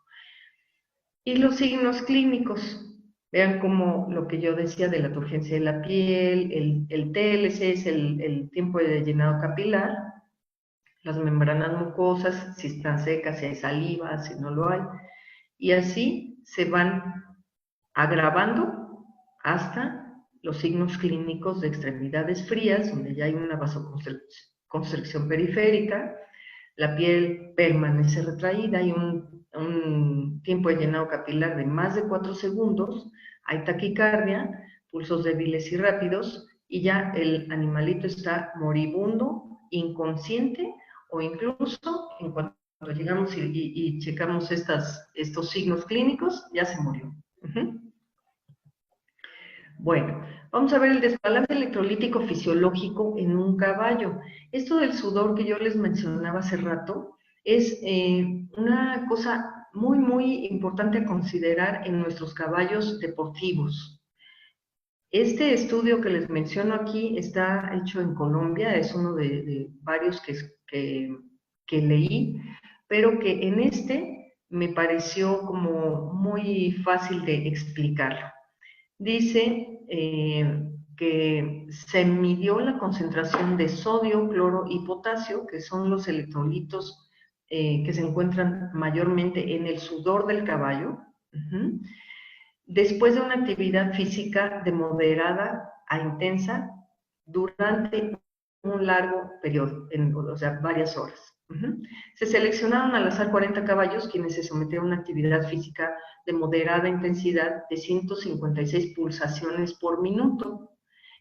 Y los signos clínicos. Vean como lo que yo decía de la turgencia de la piel, el TLC es el tiempo de llenado capilar, las membranas mucosas, si están secas, si hay saliva, si no lo hay. Y así se van agravando hasta los signos clínicos de extremidades frías, donde ya hay una vasoconstricción periférica, la piel permanece retraída, hay un tiempo de llenado capilar de más de 4 segundos, hay taquicardia, pulsos débiles y rápidos, y ya el animalito está moribundo, inconsciente, o incluso en cuanto llegamos y checamos estos signos clínicos, ya se murió. Bueno, vamos a ver el desbalance electrolítico fisiológico en un caballo. Esto del sudor que yo les mencionaba hace rato es una cosa muy, muy importante a considerar en nuestros caballos deportivos. Este estudio que les menciono aquí está hecho en Colombia, es uno de varios que leí, pero que en este me pareció como muy fácil de explicarlo. Dice que se midió la concentración de sodio, cloro y potasio, que son los electrolitos que se encuentran mayormente en el sudor del caballo, después de una actividad física de moderada a intensa durante un largo periodo, o sea, varias horas. Se seleccionaron al azar 40 caballos quienes se sometieron a una actividad física de moderada intensidad de 156 pulsaciones por minuto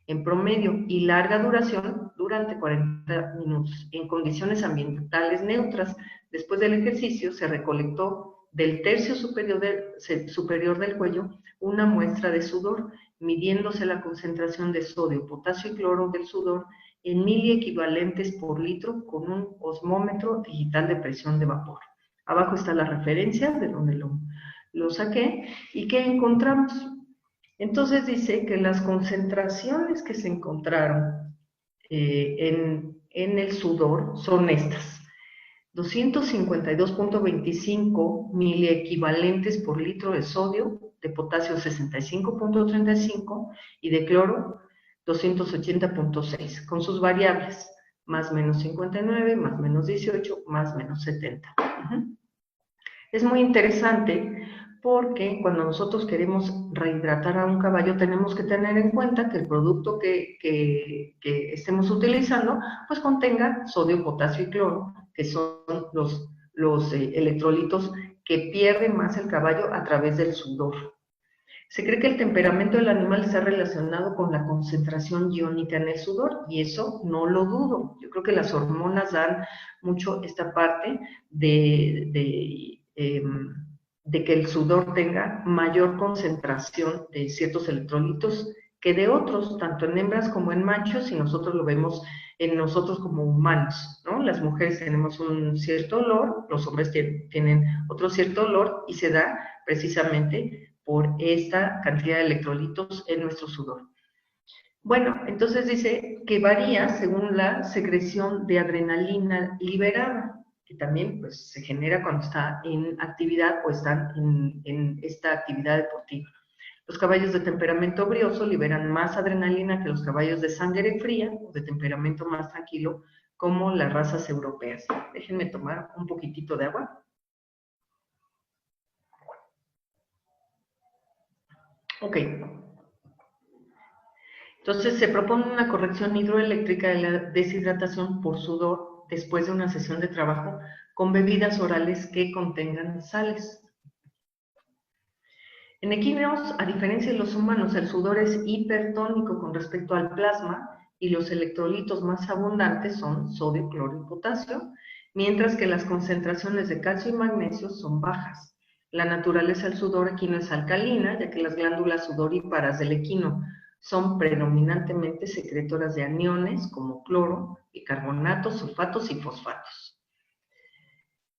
en promedio y larga duración durante 40 minutos en condiciones ambientales neutras. Después del ejercicio se recolectó del tercio superior del cuello una muestra de sudor, midiéndose la concentración de sodio, potasio y cloro del sudor en miliequivalentes por litro con un osmómetro digital de presión de vapor. Abajo está la referencia de donde lo saqué y ¿qué encontramos? Entonces dice que las concentraciones que se encontraron en el sudor son estas. 252.25 miliequivalentes por litro de sodio, de potasio 65.35 y de cloro 280.6, con sus variables, más menos 59, más menos 18, más menos 70. Es muy interesante porque cuando nosotros queremos rehidratar a un caballo tenemos que tener en cuenta que el producto que estemos utilizando pues contenga sodio, potasio y cloro, que son los electrolitos que pierde más el caballo a través del sudor. Se cree que el temperamento del animal está relacionado con la concentración iónica en el sudor, y eso no lo dudo. Yo creo que las hormonas dan mucho esta parte de que el sudor tenga mayor concentración de ciertos electrolitos que de otros, tanto en hembras como en machos, y nosotros lo vemos en nosotros como humanos, ¿no? Las mujeres tenemos un cierto olor, los hombres tienen otro cierto olor, y se da precisamente por esta cantidad de electrolitos en nuestro sudor. Bueno, entonces dice que varía según la secreción de adrenalina liberada, que también pues, se genera cuando está en actividad o están en esta actividad deportiva. Los caballos de temperamento brioso liberan más adrenalina que los caballos de sangre fría o de temperamento más tranquilo, como las razas europeas. Déjenme tomar un poquitito de agua. Ok. Entonces se propone una corrección hidroeléctrica de la deshidratación por sudor después de una sesión de trabajo con bebidas orales que contengan sales. En equinos, a diferencia de los humanos, el sudor es hipertónico con respecto al plasma y los electrolitos más abundantes son sodio, cloro y potasio, mientras que las concentraciones de calcio y magnesio son bajas. La naturaleza del sudor equino es alcalina, ya que las glándulas sudoríparas del equino son predominantemente secretoras de aniones como cloro, bicarbonatos, sulfatos y fosfatos.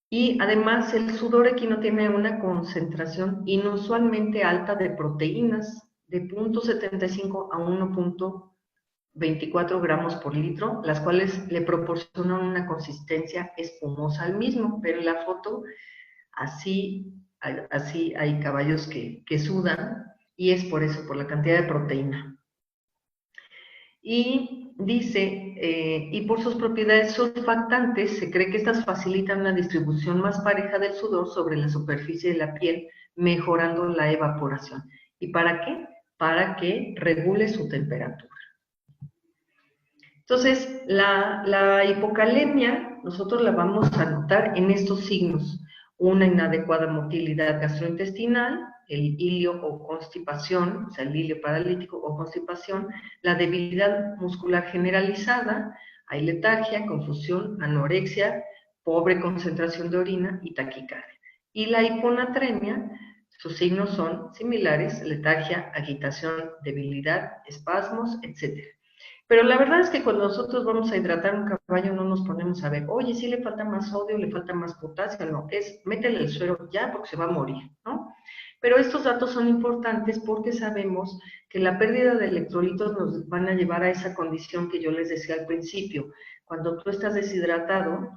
Y además el sudor equino tiene una concentración inusualmente alta de proteínas, de 0.75 a 1.24 gramos por litro, las cuales le proporcionan una consistencia espumosa al mismo, pero en la foto así hay caballos que sudan, y es por eso, por la cantidad de proteína. Y dice, y por sus propiedades surfactantes, se cree que estas facilitan una distribución más pareja del sudor sobre la superficie de la piel, mejorando la evaporación. ¿Y para qué? Para que regule su temperatura. Entonces, la hipocalemia, nosotros la vamos a notar en estos signos: una inadecuada motilidad gastrointestinal, el ilio o constipación, o sea, el ilio paralítico o constipación, la debilidad muscular generalizada, hay letargia, confusión, anorexia, pobre concentración de orina y taquicardia. Y la hiponatremia, sus signos son similares: letargia, agitación, debilidad, espasmos, etc. Pero la verdad es que cuando nosotros vamos a hidratar un caballo no nos ponemos a ver, oye, sí le falta más sodio, le falta más potasio, no, es métele el suero ya porque se va a morir, ¿no? Pero estos datos son importantes porque sabemos que la pérdida de electrolitos nos van a llevar a esa condición que yo les decía al principio. Cuando tú estás deshidratado,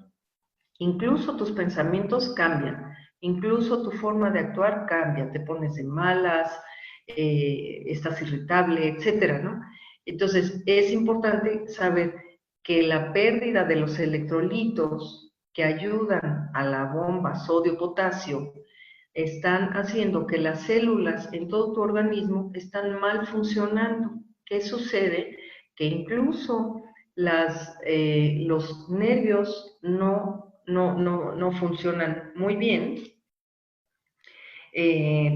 incluso tus pensamientos cambian, incluso tu forma de actuar cambia, te pones de malas, estás irritable, etcétera, ¿no? Entonces, es importante saber que la pérdida de los electrolitos que ayudan a la bomba sodio-potasio están haciendo que las células en todo tu organismo están mal funcionando. ¿Qué sucede? Que incluso los nervios no funcionan muy bien,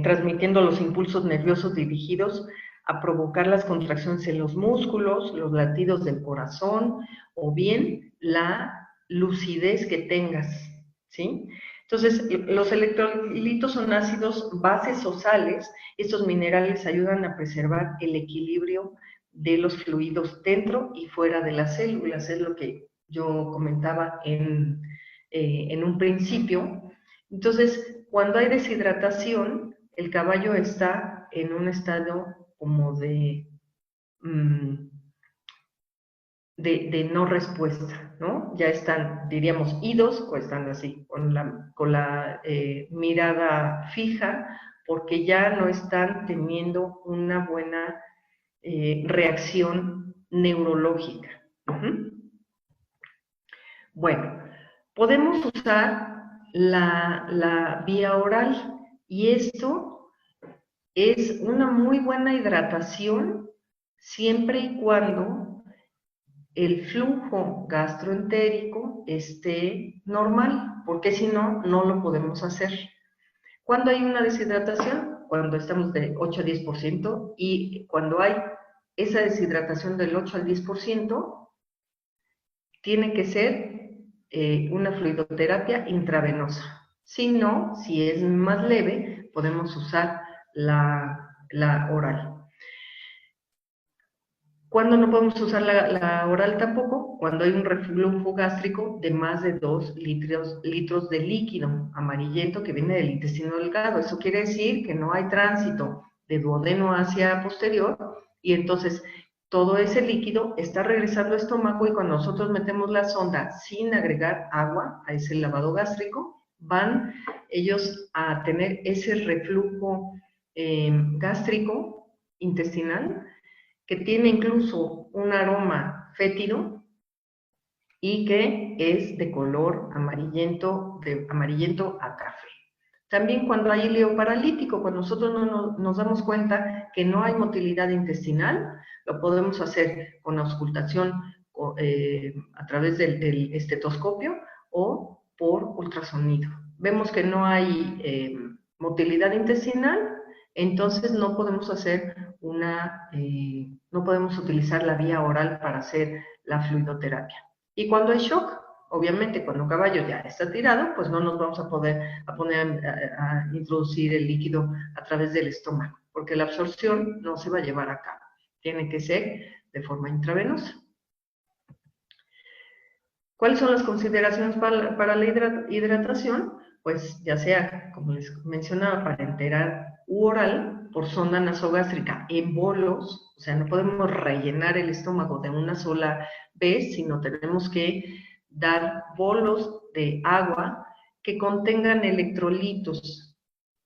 transmitiendo los impulsos nerviosos dirigidos a provocar las contracciones en los músculos, los latidos del corazón, o bien la lucidez que tengas, ¿sí? Entonces, los electrolitos son ácidos bases o sales. Estos minerales ayudan a preservar el equilibrio de los fluidos dentro y fuera de las células, es lo que yo comentaba en un principio. Entonces, cuando hay deshidratación, el caballo está en un estado como de no respuesta, ¿no? Ya están, diríamos, idos, o están así, con la mirada fija, porque ya no están teniendo una buena reacción neurológica. Bueno, podemos usar la vía oral, y esto es una muy buena hidratación siempre y cuando el flujo gastroentérico esté normal, porque si no, no lo podemos hacer. ¿Cuándo hay una deshidratación? Cuando estamos de 8 a 10%, y cuando hay esa deshidratación del 8 al 10%, tiene que ser una fluidoterapia intravenosa. Si no, si es más leve, podemos usar la oral. ¿Cuándo no podemos usar la oral tampoco? Cuando hay un reflujo gástrico de más de 2 litros de líquido amarillento que viene del intestino delgado. Eso quiere decir que no hay tránsito de duodeno hacia posterior, y entonces todo ese líquido está regresando al estómago y cuando nosotros metemos la sonda sin agregar agua a ese lavado gástrico, van ellos a tener ese reflujo gástrico intestinal que tiene incluso un aroma fétido y que es de color amarillento, de amarillento a café. También cuando hay hileo paralítico, cuando nosotros no nos damos cuenta que no hay motilidad intestinal, lo podemos hacer con auscultación a través del estetoscopio o por ultrasonido. Vemos que no hay motilidad intestinal, entonces no podemos hacer no podemos utilizar la vía oral para hacer la fluidoterapia. Y cuando hay shock, obviamente cuando un caballo ya está tirado, pues no nos vamos a poner a introducir el líquido a través del estómago, porque la absorción no se va a llevar a cabo. Tiene que ser de forma intravenosa. ¿Cuáles son las consideraciones para la hidratación? Pues ya sea, como les mencionaba, parenteral u oral, por sonda nasogástrica, en bolos, o sea, no podemos rellenar el estómago de una sola vez, sino tenemos que dar bolos de agua que contengan electrolitos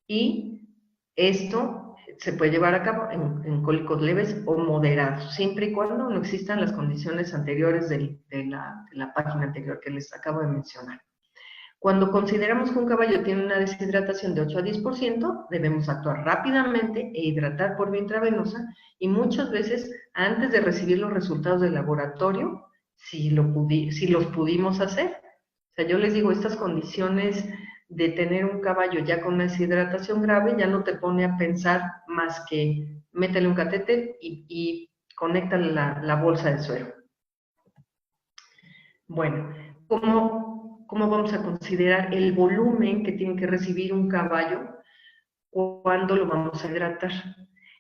y esto se puede llevar a cabo en cólicos leves o moderados, siempre y cuando no existan las condiciones anteriores de la página anterior que les acabo de mencionar. Cuando consideramos que un caballo tiene una deshidratación de 8 a 10%, debemos actuar rápidamente e hidratar por vía intravenosa y muchas veces antes de recibir los resultados del laboratorio, si los pudimos hacer. O sea, yo les digo, estas condiciones de tener un caballo ya con una deshidratación grave ya no te pone a pensar más que métele un catéter y conéctale la bolsa de suero. Bueno, ¿cómo vamos a considerar el volumen que tiene que recibir un caballo cuando lo vamos a hidratar?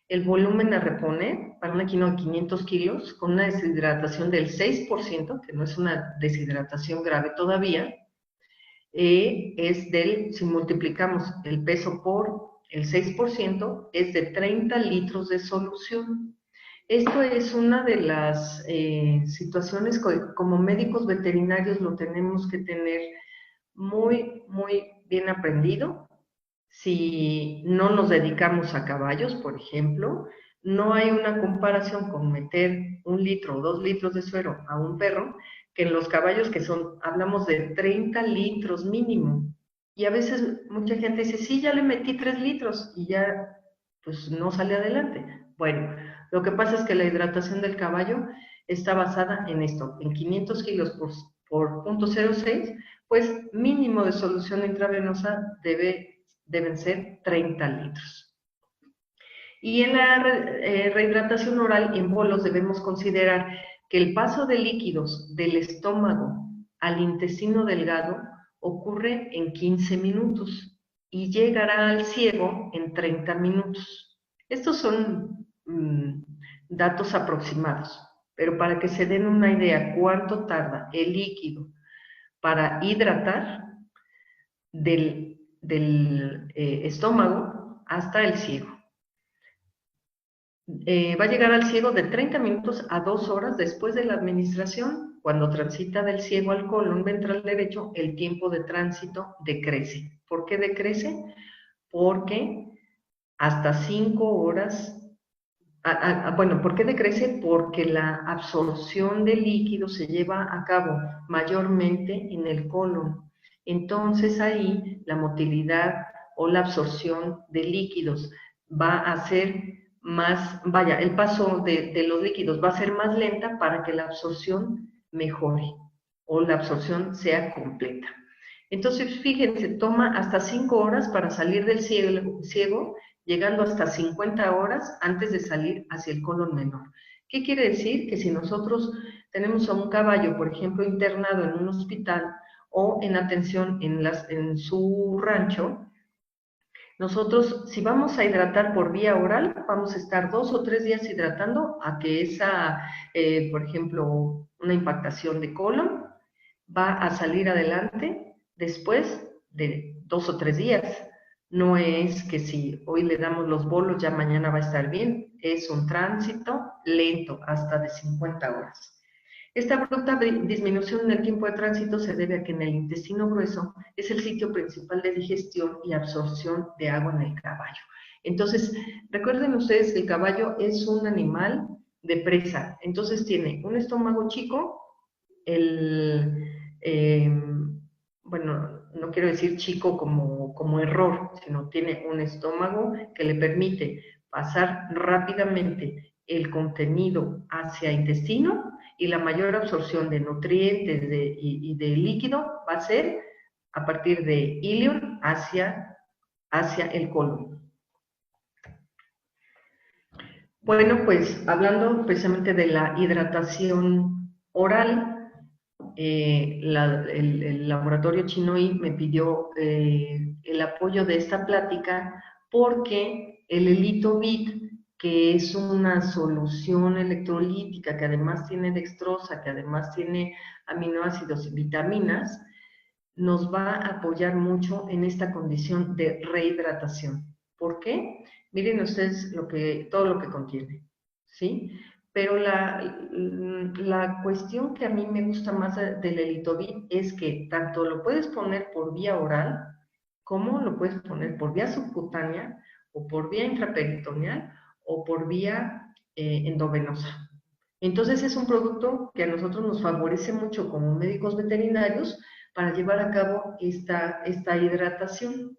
El volumen a reponer para una quinoa de 500 kilos con una deshidratación del 6%, que no es una deshidratación grave todavía, si multiplicamos el peso por el 6%, es de 30 litros de solución. Esto es una de las situaciones que como médicos veterinarios lo tenemos que tener muy, muy bien aprendido. Si no nos dedicamos a caballos, por ejemplo, no hay una comparación con meter 1 litro o 2 litros de suero a un perro que en los caballos hablamos de 30 litros mínimo. Y a veces mucha gente dice, sí, ya le metí 3 litros y ya pues no sale adelante. Bueno, lo que pasa es que la hidratación del caballo está basada en esto, en 500 kilos por 0.06, pues mínimo de solución intravenosa deben ser 30 litros. Y en la rehidratación oral en bolos debemos considerar que el paso de líquidos del estómago al intestino delgado ocurre en 15 minutos y llegará al ciego en 30 minutos. Estos son datos aproximados, pero para que se den una idea cuánto tarda el líquido para hidratar del estómago hasta el ciego. Va a llegar al ciego de 30 minutos a 2 horas después de la administración. Cuando transita del ciego al colon ventral derecho, el tiempo de tránsito decrece. ¿Por qué decrece? Porque hasta 5 horas... bueno, ¿por qué decrece? Porque la absorción de líquido se lleva a cabo mayormente en el colon. Entonces ahí la motilidad o la absorción de líquidos va a ser más, el paso de los líquidos va a ser más lenta para que la absorción mejore o la absorción sea completa. Entonces, fíjense, toma hasta 5 horas para salir del ciego, llegando hasta 50 horas antes de salir hacia el colon menor. ¿Qué quiere decir? Que si nosotros tenemos a un caballo, por ejemplo, internado en un hospital o en atención en su rancho, nosotros, si vamos a hidratar por vía oral, vamos a estar 2 o 3 días hidratando a que por ejemplo, una impactación de colon va a salir adelante después de 2 o 3 días. No es que si hoy le damos los bolos ya mañana va a estar bien, es un tránsito lento, hasta de 50 horas. Esta abrupta disminución en el tiempo de tránsito se debe a que en el intestino grueso es el sitio principal de digestión y absorción de agua en el caballo. Entonces, recuerden ustedes que el caballo es un animal de presa, entonces tiene un estómago chico, bueno, no quiero decir chico como error, sino tiene un estómago que le permite pasar rápidamente el contenido hacia intestino, y la mayor absorción de nutrientes y de líquido va a ser a partir de ilion hacia el colon. Bueno, pues hablando precisamente de la hidratación oral, el laboratorio Chinoy me pidió el apoyo de esta plática porque el Elitobit, que es una solución electrolítica que además tiene dextrosa, que además tiene aminoácidos y vitaminas, nos va a apoyar mucho en esta condición de rehidratación. ¿Por qué? Miren ustedes todo lo que contiene, ¿sí? Pero la cuestión que a mí me gusta más del Elitobit es que tanto lo puedes poner por vía oral, como lo puedes poner por vía subcutánea, o por vía intraperitoneal, o por vía endovenosa. Entonces es un producto que a nosotros nos favorece mucho como médicos veterinarios para llevar a cabo esta hidratación.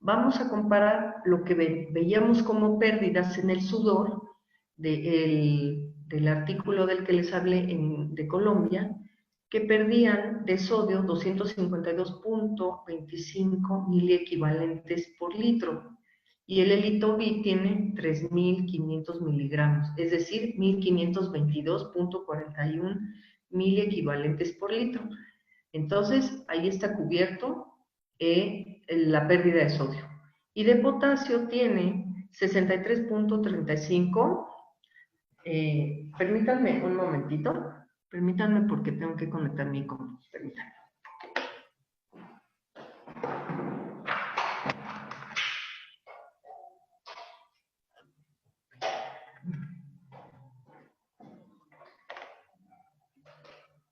Vamos a comparar lo que veíamos como pérdidas en el sudor del artículo del que les hablé de Colombia, que perdían de sodio 252.25 miliequivalentes por litro, y el Elitobit tiene 3.500 miligramos, es decir, 1.522.41 miliequivalentes por litro. Entonces, ahí está cubierto la pérdida de sodio. Y de potasio tiene 63.35. Permítanme un momentito. Permítanme porque tengo que conectar mi computadora. Permítanme.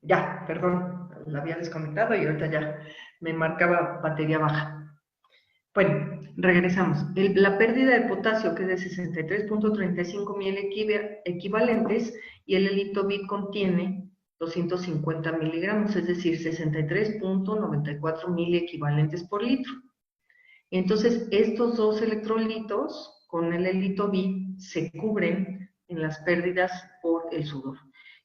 Ya, perdón, la había desconectado y ahorita ya me marcaba batería baja. Bueno, regresamos. La pérdida de potasio, que es de 63.35 miliequivalentes, y el Elitobit contiene 250 miligramos, es decir, 63.94 miliequivalentes por litro. Entonces, estos dos electrolitos con el Elitobit se cubren en las pérdidas por el sudor.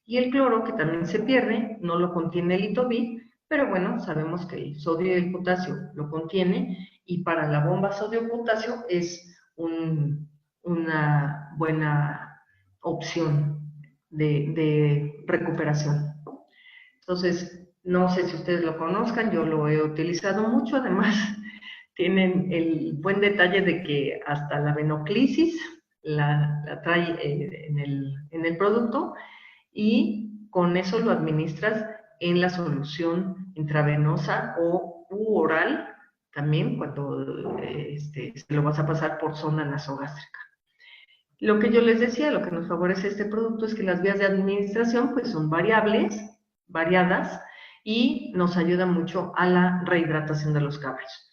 Y el cloro, que también se pierde, no lo contiene el Elitobit, pero bueno, sabemos que el sodio y el potasio lo contiene, y para la bomba sodio-potasio es una buena opción de recuperación. Entonces, no sé si ustedes lo conozcan, yo lo he utilizado mucho, además tienen el buen detalle de que hasta la venoclisis la trae en el producto, y con eso lo administras en la solución intravenosa o oral, también cuando se lo vas a pasar por zona nasogástrica. Lo que yo les decía, lo que nos favorece este producto es que las vías de administración pues son variables, variadas, y nos ayuda mucho a la rehidratación de los caballos.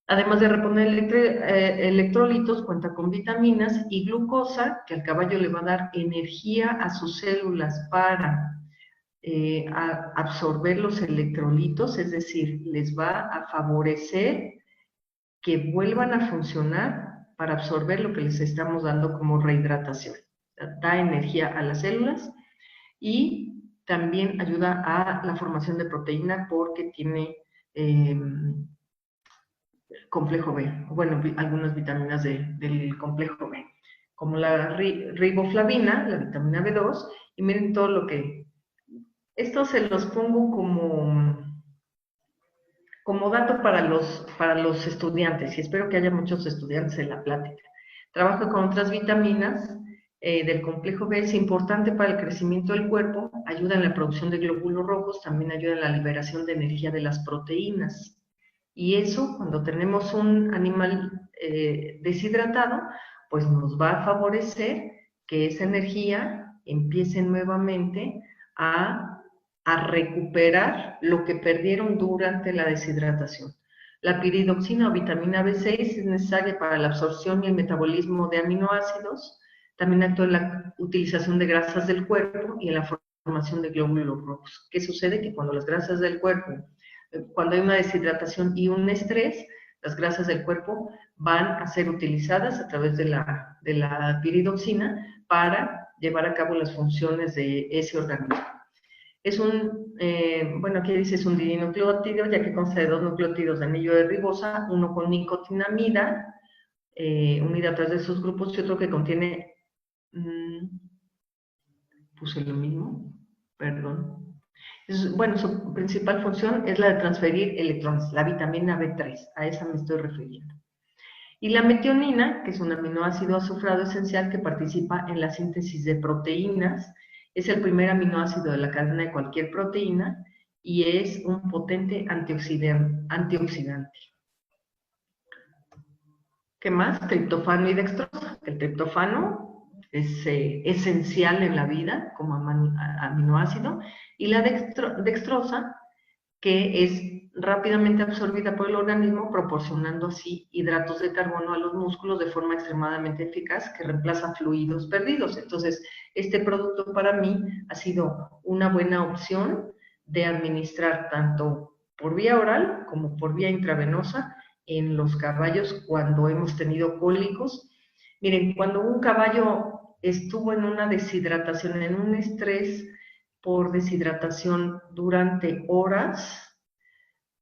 Además de reponer electrolitos, cuenta con vitaminas y glucosa, que al caballo le va a dar energía a sus células para absorber los electrolitos, es decir, les va a favorecer que vuelvan a funcionar para absorber lo que les estamos dando como rehidratación. Da energía a las células y también ayuda a la formación de proteína porque tiene complejo B, bueno, algunas vitaminas del complejo B, como la riboflavina, la vitamina B2, y miren todo lo que... Esto se los pongo como dato para los estudiantes, y espero que haya muchos estudiantes en la plática. Trabaja con otras vitaminas del complejo B, es importante para el crecimiento del cuerpo, ayuda en la producción de glóbulos rojos, también ayuda en la liberación de energía de las proteínas. Y eso, cuando tenemos un animal deshidratado, pues nos va a favorecer que esa energía empiece nuevamente a recuperar lo que perdieron durante la deshidratación. La piridoxina o vitamina B6 es necesaria para la absorción y el metabolismo de aminoácidos. También actúa en la utilización de grasas del cuerpo y en la formación de glóbulos rojos. ¿Qué sucede? Que cuando las grasas del cuerpo, cuando hay una deshidratación y un estrés, las grasas del cuerpo van a ser utilizadas a través de la piridoxina para llevar a cabo las funciones de ese organismo. Es bueno, aquí dice es un dinucleótido, ya que consta de 2 nucleótidos de anillo de ribosa, uno con nicotinamida, unida a través de sus grupos, y otro que contiene, puse lo mismo, perdón. Bueno, su principal función es la de transferir electrones, la vitamina B3, a esa me estoy refiriendo. Y la metionina, que es un aminoácido azufrado esencial que participa en la síntesis de proteínas, es el primer aminoácido de la cadena de cualquier proteína y es un potente antioxidante. ¿Qué más? Triptófano y dextrosa. El triptófano es esencial en la vida como aminoácido, y la dextrosa, que es rápidamente absorbida por el organismo, proporcionando así hidratos de carbono a los músculos de forma extremadamente eficaz que reemplaza fluidos perdidos. Entonces, este producto para mí ha sido una buena opción de administrar tanto por vía oral como por vía intravenosa en los caballos cuando hemos tenido cólicos. Miren, cuando un caballo estuvo en una deshidratación, en un estrés por deshidratación durante horas,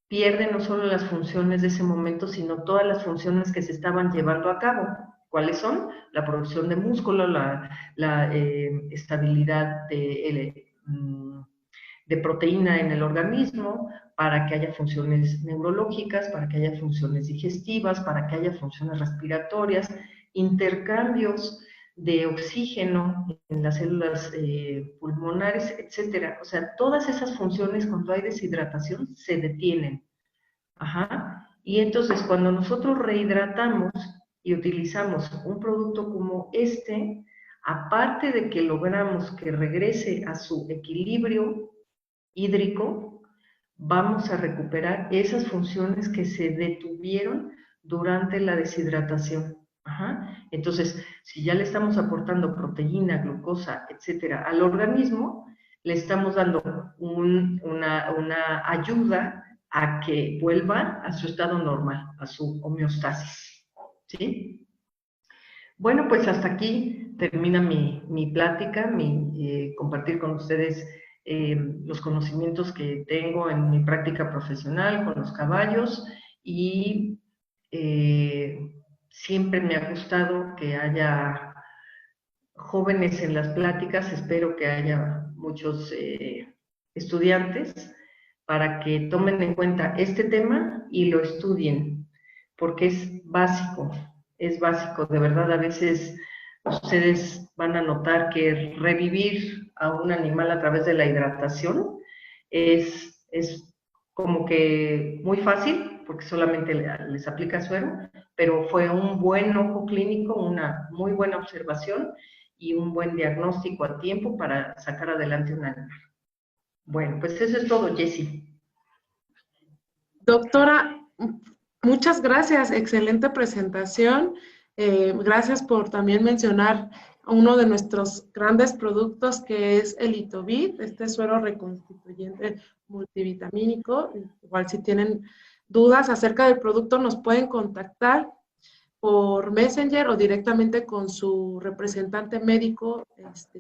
pierde no solo las funciones de ese momento, sino todas las funciones que se estaban llevando a cabo. ¿Cuáles son? La producción de músculo, la estabilidad de proteína en el organismo, para que haya funciones neurológicas, para que haya funciones digestivas, para que haya funciones respiratorias, intercambios de oxígeno en las células pulmonares, etcétera. O sea, todas esas funciones cuando hay deshidratación se detienen. Ajá. Y entonces cuando nosotros rehidratamos y utilizamos un producto como este, aparte de que logramos que regrese a su equilibrio hídrico, vamos a recuperar esas funciones que se detuvieron durante la deshidratación. Ajá. Entonces, si ya le estamos aportando proteína, glucosa, etcétera, al organismo, le estamos dando una ayuda a que vuelva a su estado normal, a su homeostasis. ¿Sí? Bueno, pues hasta aquí termina mi plática, compartir con ustedes los conocimientos que tengo en mi práctica profesional con los caballos, y siempre me ha gustado que haya jóvenes en las pláticas. Espero que haya muchos estudiantes para que tomen en cuenta este tema y lo estudien, porque es básico, de verdad. A veces ustedes van a notar que revivir a un animal a través de la hidratación es como que muy fácil, porque solamente les aplica suero, pero fue un buen ojo clínico, una muy buena observación y un buen diagnóstico a tiempo para sacar adelante un animal. Bueno, pues eso es todo, Jessie. Doctora, muchas gracias, excelente presentación. Gracias por también mencionar uno de nuestros grandes productos, que es el Itovit, este suero reconstituyente multivitamínico. Igual si tienen dudas acerca del producto nos pueden contactar por Messenger o directamente con su representante médico,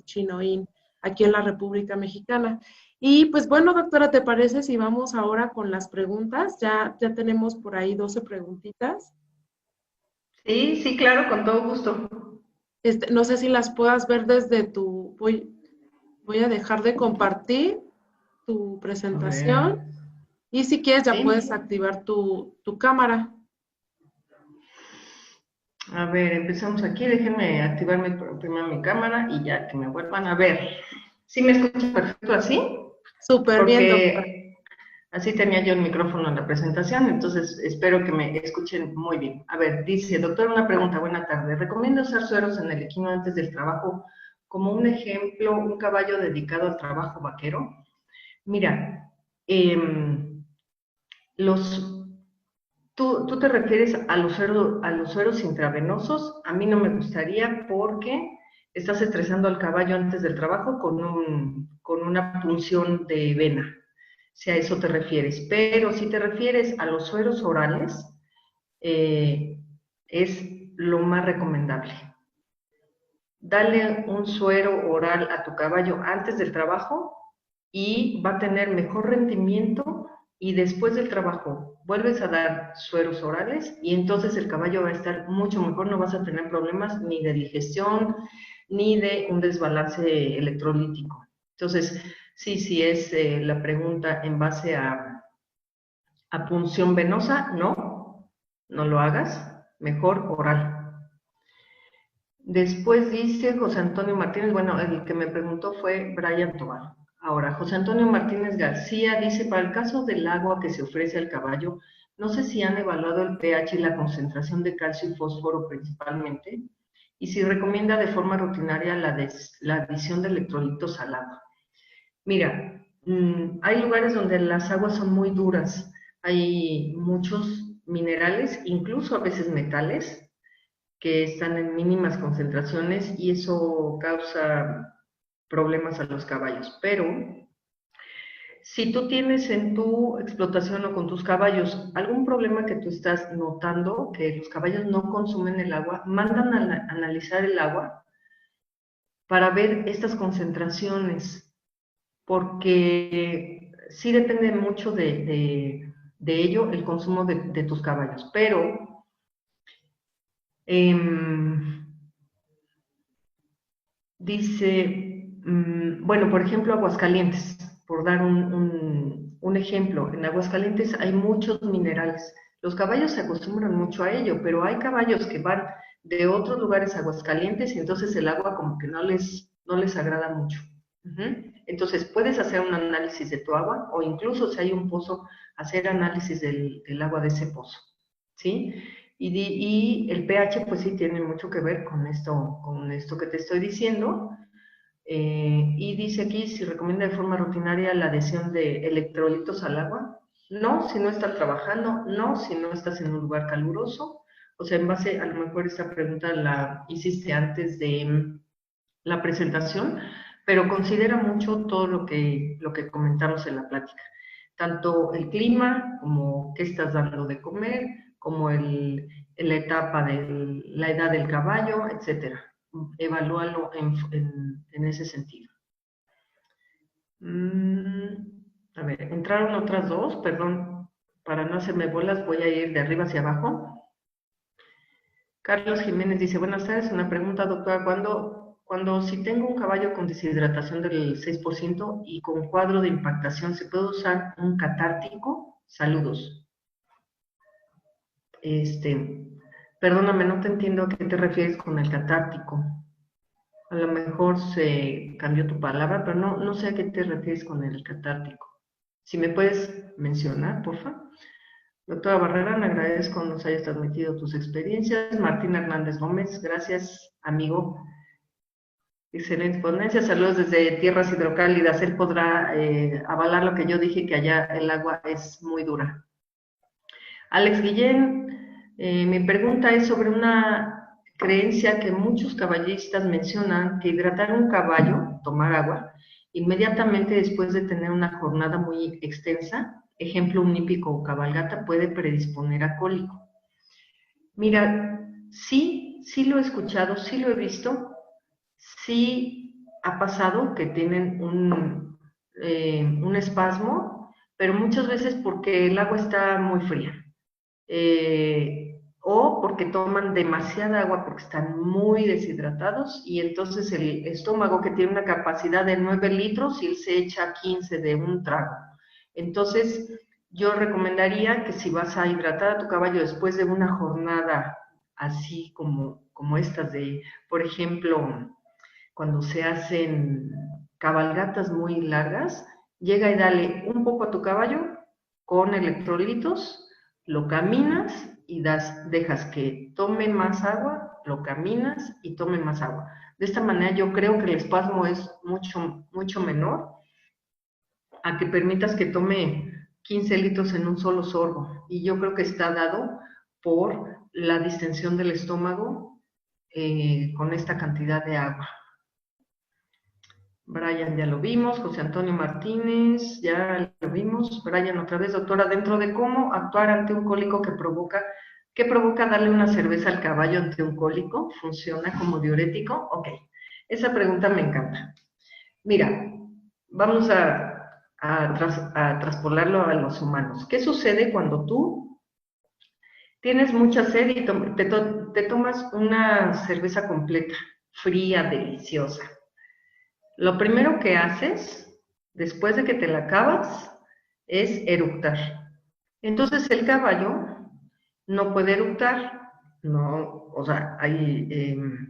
Chinoin, aquí en la República Mexicana. Y pues bueno, doctora, ¿te parece si vamos ahora con las preguntas? Ya tenemos por ahí 12 preguntitas. Sí, sí, claro, con todo gusto. No sé si las puedas ver desde tu... Voy a dejar de compartir tu presentación. Y si quieres ya puedes activar tu cámara. A ver, empezamos aquí. Déjenme activarme primero mi cámara y ya que me vuelvan a ver. ¿Sí me escuchas perfecto así? Súper bien, doctora. Así tenía yo el micrófono en la presentación, entonces espero que me escuchen muy bien. A ver, dice, doctor, una pregunta, buena tarde. ¿Recomienda usar sueros en el equino antes del trabajo como un ejemplo, un caballo dedicado al trabajo vaquero? Mira, los, tú te refieres a los sueros intravenosos. A mí no me gustaría porque estás estresando al caballo antes del trabajo con una punción de vena, si a eso te refieres. Pero si te refieres a los sueros orales, eh, es lo más recomendable. Dale un suero oral a tu caballo antes del trabajo y va a tener mejor rendimiento, y después del trabajo vuelves a dar sueros orales y entonces el caballo va a estar mucho mejor, no vas a tener problemas ni de digestión ni de un desbalance electrolítico. Entonces, sí es la pregunta en base a punción venosa, no lo hagas, mejor oral. Después dice José Antonio Martínez, bueno, el que me preguntó fue Brian Tobar. Ahora, José Antonio Martínez García dice, para el caso del agua que se ofrece al caballo, no sé si han evaluado el pH y la concentración de calcio y fósforo principalmente, y si recomienda de forma rutinaria la adición de electrolitos al agua. Mira, hay lugares donde las aguas son muy duras, hay muchos minerales, incluso a veces metales, que están en mínimas concentraciones y eso causa problemas a los caballos. Pero si tú tienes en tu explotación o con tus caballos algún problema que tú estás notando, que los caballos no consumen el agua, mandan a analizar el agua para ver estas concentraciones, porque sí depende mucho de ello el consumo de tus caballos. Pero dice, bueno, por ejemplo, Aguascalientes, por dar un ejemplo, en Aguascalientes hay muchos minerales. Los caballos se acostumbran mucho a ello, pero hay caballos que van de otros lugares a Aguascalientes y entonces el agua como que no les agrada mucho. Entonces, puedes hacer un análisis de tu agua o incluso si hay un pozo, hacer análisis del agua de ese pozo, ¿sí? Y el pH pues sí tiene mucho que ver con esto que te estoy diciendo. Y dice aquí si recomienda de forma rutinaria la adición de electrolitos al agua. No, si no estás trabajando, no, si no estás en un lugar caluroso. O sea, en base, a lo mejor esta pregunta la hiciste antes de la presentación, pero considera mucho todo lo que comentamos en la plática. Tanto el clima, como qué estás dando de comer, como la etapa de la edad del caballo, etcétera. Evalúalo en ese sentido. A ver, entraron otras dos, perdón, para no hacerme bolas voy a ir de arriba hacia abajo. Carlos Jiménez dice, buenas tardes, una pregunta, doctora, cuando si tengo un caballo con deshidratación del 6% y con cuadro de impactación, ¿se puede usar un catártico? Saludos. Perdóname, no te entiendo a qué te refieres con el catártico. A lo mejor se cambió tu palabra, pero no sé a qué te refieres con el catártico. Si me puedes mencionar, por favor. Doctora Barrera, me agradezco que nos hayas transmitido tus experiencias. Martín Hernández Gómez, gracias, amigo. Excelente ponencia, saludos desde tierras hidrocálidas. Él podrá avalar lo que yo dije, que allá el agua es muy dura. Alex Guillén, mi pregunta es sobre una creencia que muchos caballistas mencionan, que hidratar un caballo, tomar agua, inmediatamente después de tener una jornada muy extensa, ejemplo un hípico o cabalgata, puede predisponer a cólico. Mira, sí lo he escuchado, sí lo he visto, sí ha pasado que tienen un espasmo, pero muchas veces porque el agua está muy fría. O porque toman demasiada agua porque están muy deshidratados y entonces el estómago, que tiene una capacidad de 9 litros y él se echa 15 de un trago. Entonces yo recomendaría que si vas a hidratar a tu caballo después de una jornada así como estas de, por ejemplo, cuando se hacen cabalgatas muy largas, llega y dale un poco a tu caballo con electrolitos, lo caminas y dejas que tome más agua, lo caminas y tome más agua. De esta manera yo creo que el espasmo es mucho menor a que permitas que tome 15 litros en un solo sorbo. Y yo creo que está dado por la distensión del estómago con esta cantidad de agua. Brian ya lo vimos, José Antonio Martínez, ya lo vimos. Brian otra vez, doctora, dentro de cómo actuar ante un cólico que provoca darle una cerveza al caballo ante un cólico, ¿funciona como diurético? Ok, esa pregunta me encanta. Mira, vamos a traspolarlo a los humanos. ¿Qué sucede cuando tú tienes mucha sed y te tomas una cerveza completa, fría, deliciosa? Lo primero que haces, después de que te la acabas, es eructar. Entonces el caballo no puede eructar, no, o sea, hay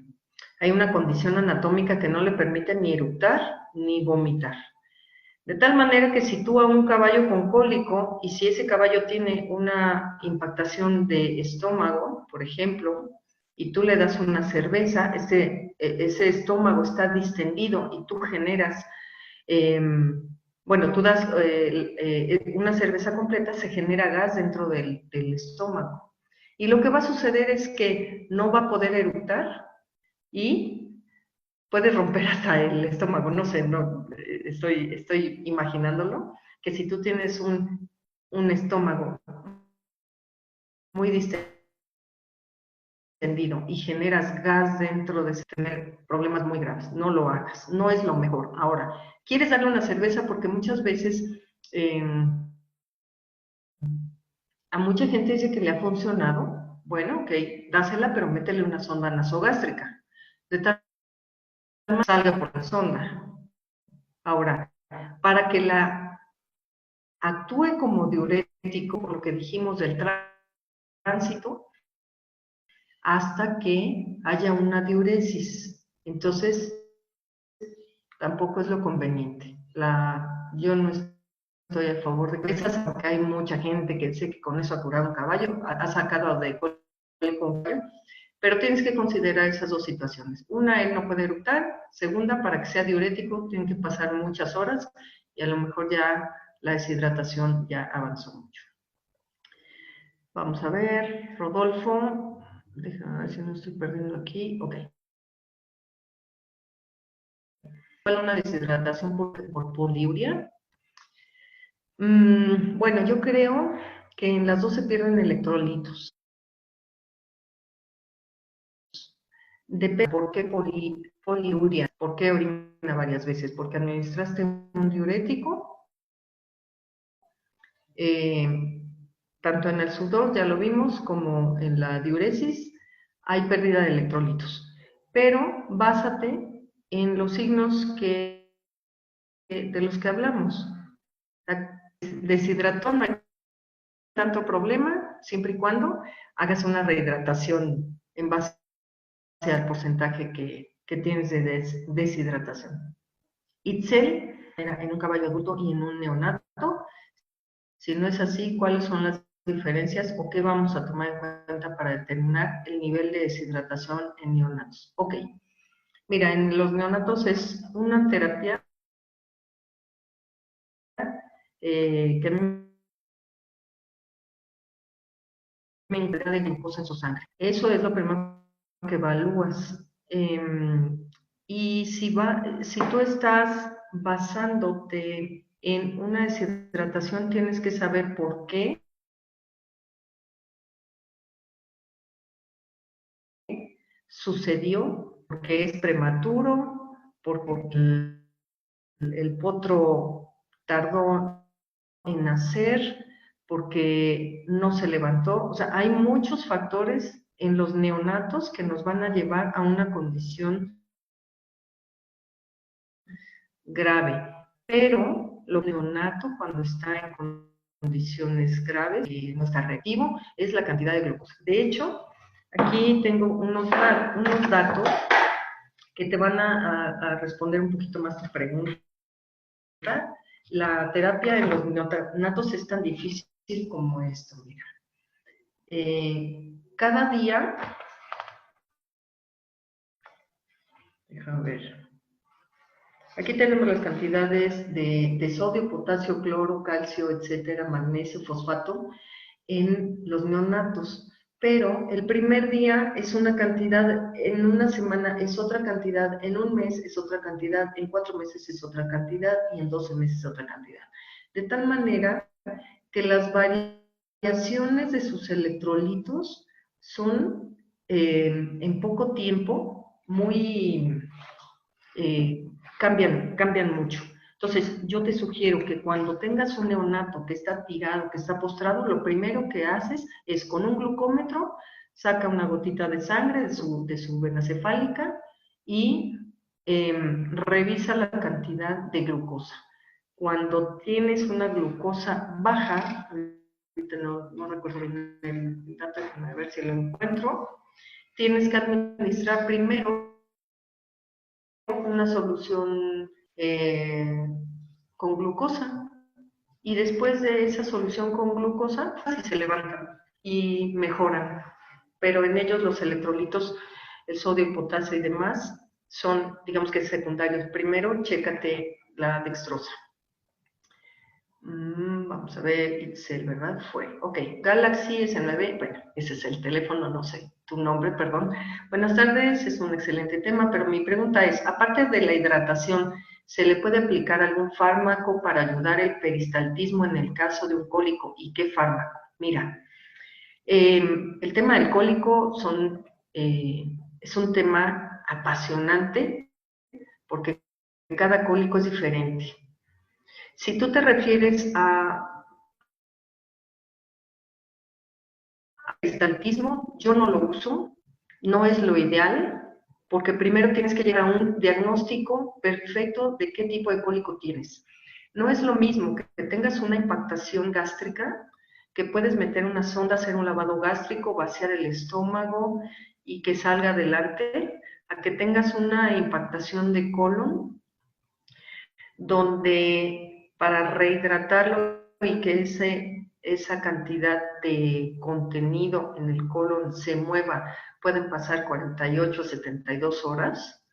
una condición anatómica que no le permite ni eructar ni vomitar. De tal manera que si tú a un caballo con cólico, y si ese caballo tiene una impactación de estómago, por ejemplo, y tú le das una cerveza, ese estómago está distendido y tú generas, tú das una cerveza completa, se genera gas dentro del estómago. Y lo que va a suceder es que no va a poder eructar y puede romper hasta el estómago, no sé, no, estoy imaginándolo, que si tú tienes un estómago muy distendido y generas gas dentro de tener problemas muy graves, no lo hagas, no es lo mejor. Ahora, ¿quieres darle una cerveza? Porque muchas veces a mucha gente dice que le ha funcionado. Bueno, ok, dásela, pero métele una sonda nasogástrica, de tal manera que salga por la sonda. Ahora, para que la actúe como diurético, por lo que dijimos del tránsito, hasta que haya una diuresis. Entonces, tampoco es lo conveniente. Yo no estoy a favor de esas, porque hay mucha gente que dice que con eso ha curado un caballo, ha sacado de cólico un caballo, pero tienes que considerar esas dos situaciones. Una, él no puede eructar. Segunda, para que sea diurético, tienen que pasar muchas horas y a lo mejor ya la deshidratación ya avanzó mucho. Vamos a ver, Rodolfo, déjame ver si no estoy perdiendo aquí, ok. ¿Una deshidratación por poliuria? Bueno, yo creo que en las dos se pierden electrolitos. Depende por qué poliuria, por qué orina varias veces, porque administraste un diurético, tanto en el sudor, ya lo vimos, como en la diuresis, hay pérdida de electrolitos. Pero básate en los signos de los que hablamos. Deshidratón, no hay tanto problema, siempre y cuando hagas una rehidratación en base al porcentaje que tienes de deshidratación. Itzel, en un caballo adulto y en un neonato. Si no es así, ¿cuáles son las diferencias o qué vamos a tomar en cuenta para determinar el nivel de deshidratación en neonatos? Ok, mira, en los neonatos es una terapia que me interesa de glucosa en su sangre. Eso es lo primero que evalúas. Y si tú estás basándote en una deshidratación, tienes que saber por qué sucedió, porque es prematuro, porque el potro tardó en nacer, porque no se levantó. O sea, hay muchos factores en los neonatos que nos van a llevar a una condición grave. Pero lo neonato, cuando está en condiciones graves y no está reactivo, es la cantidad de glucosa. De hecho, aquí tengo unos datos que te van a responder un poquito más tu pregunta. La terapia en los neonatos es tan difícil como esto, mira. Cada día, déjame ver, aquí tenemos las cantidades de sodio, potasio, cloro, calcio, etcétera, magnesio, fosfato en los neonatos. Pero el primer día es una cantidad, en una semana es otra cantidad, en un mes es otra cantidad, en 4 meses es otra cantidad y en 12 meses es otra cantidad. De tal manera que las variaciones de sus electrolitos son en poco tiempo muy cambian mucho. Entonces, yo te sugiero que cuando tengas un neonato que está tirado, que está postrado, lo primero que haces es con un glucómetro, saca una gotita de sangre de su vena cefálica y revisa la cantidad de glucosa. Cuando tienes una glucosa baja, no recuerdo bien el dato, a ver si lo encuentro, tienes que administrar primero una solución con glucosa y después de esa solución con glucosa sí se levantan y mejoran, pero en ellos los electrolitos, el sodio, el potasio y demás son, digamos que secundarios. Primero, chécate la dextrosa. Vamos a ver, Itzel, ¿verdad? Fue, ok, Galaxy S9, bueno, ese es el teléfono, no sé, tu nombre, perdón. Buenas tardes, es un excelente tema, pero mi pregunta es, aparte de la hidratación, ¿se le puede aplicar algún fármaco para ayudar el peristaltismo en el caso de un cólico? ¿Y qué fármaco? Mira, el tema del cólico es un tema apasionante porque cada cólico es diferente. Si tú te refieres a peristaltismo, yo no lo uso, no es lo ideal, porque primero tienes que llegar a un diagnóstico perfecto de qué tipo de cólico tienes. No es lo mismo que tengas una impactación gástrica, que puedes meter una sonda, hacer un lavado gástrico, vaciar el estómago y que salga adelante, a que tengas una impactación de colon, donde para rehidratarlo y que esa cantidad de contenido en el colon se mueva, pueden pasar 48, 72 horas,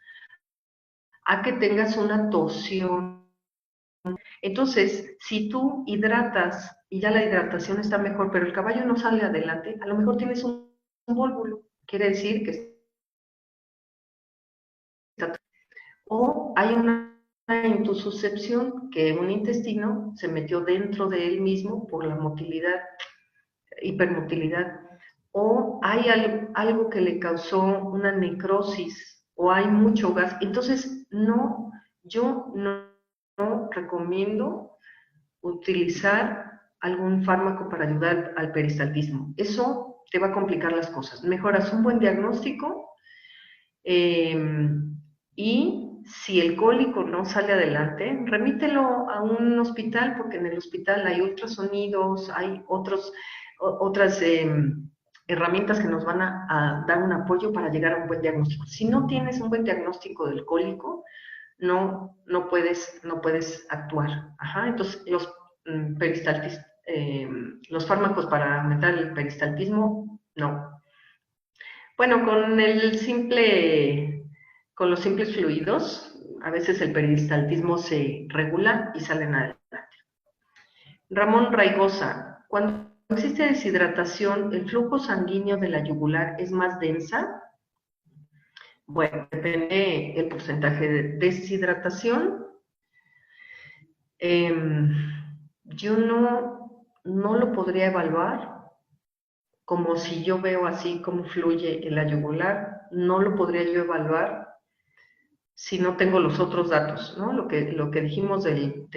a que tengas una torsión. Entonces, si tú hidratas y ya la hidratación está mejor, pero el caballo no sale adelante, a lo mejor tienes un vólvulo, quiere decir que está... O hay una intususcepción, que un intestino se metió dentro de él mismo por la motilidad, hipermotilidad, o hay algo que le causó una necrosis, o hay mucho gas. Entonces, yo no recomiendo utilizar algún fármaco para ayudar al peristaltismo. Eso te va a complicar las cosas. Mejoras un buen diagnóstico y si el cólico no sale adelante, remítelo a un hospital, porque en el hospital hay ultrasonidos, hay otras herramientas que nos van a dar un apoyo para llegar a un buen diagnóstico. Si no tienes un buen diagnóstico del cólico, no puedes actuar. Ajá, entonces, los fármacos para aumentar el peristaltismo, no. Bueno, con los simples fluidos, a veces el peristaltismo se regula y salen adelante. Ramón Raigosa, cuando existe deshidratación, ¿el flujo sanguíneo de la yugular es más densa? Bueno, depende el porcentaje de deshidratación. Yo no lo podría evaluar como si yo veo así cómo fluye en la yugular, no lo podría yo evaluar si no tengo los otros datos, ¿no? Lo que dijimos del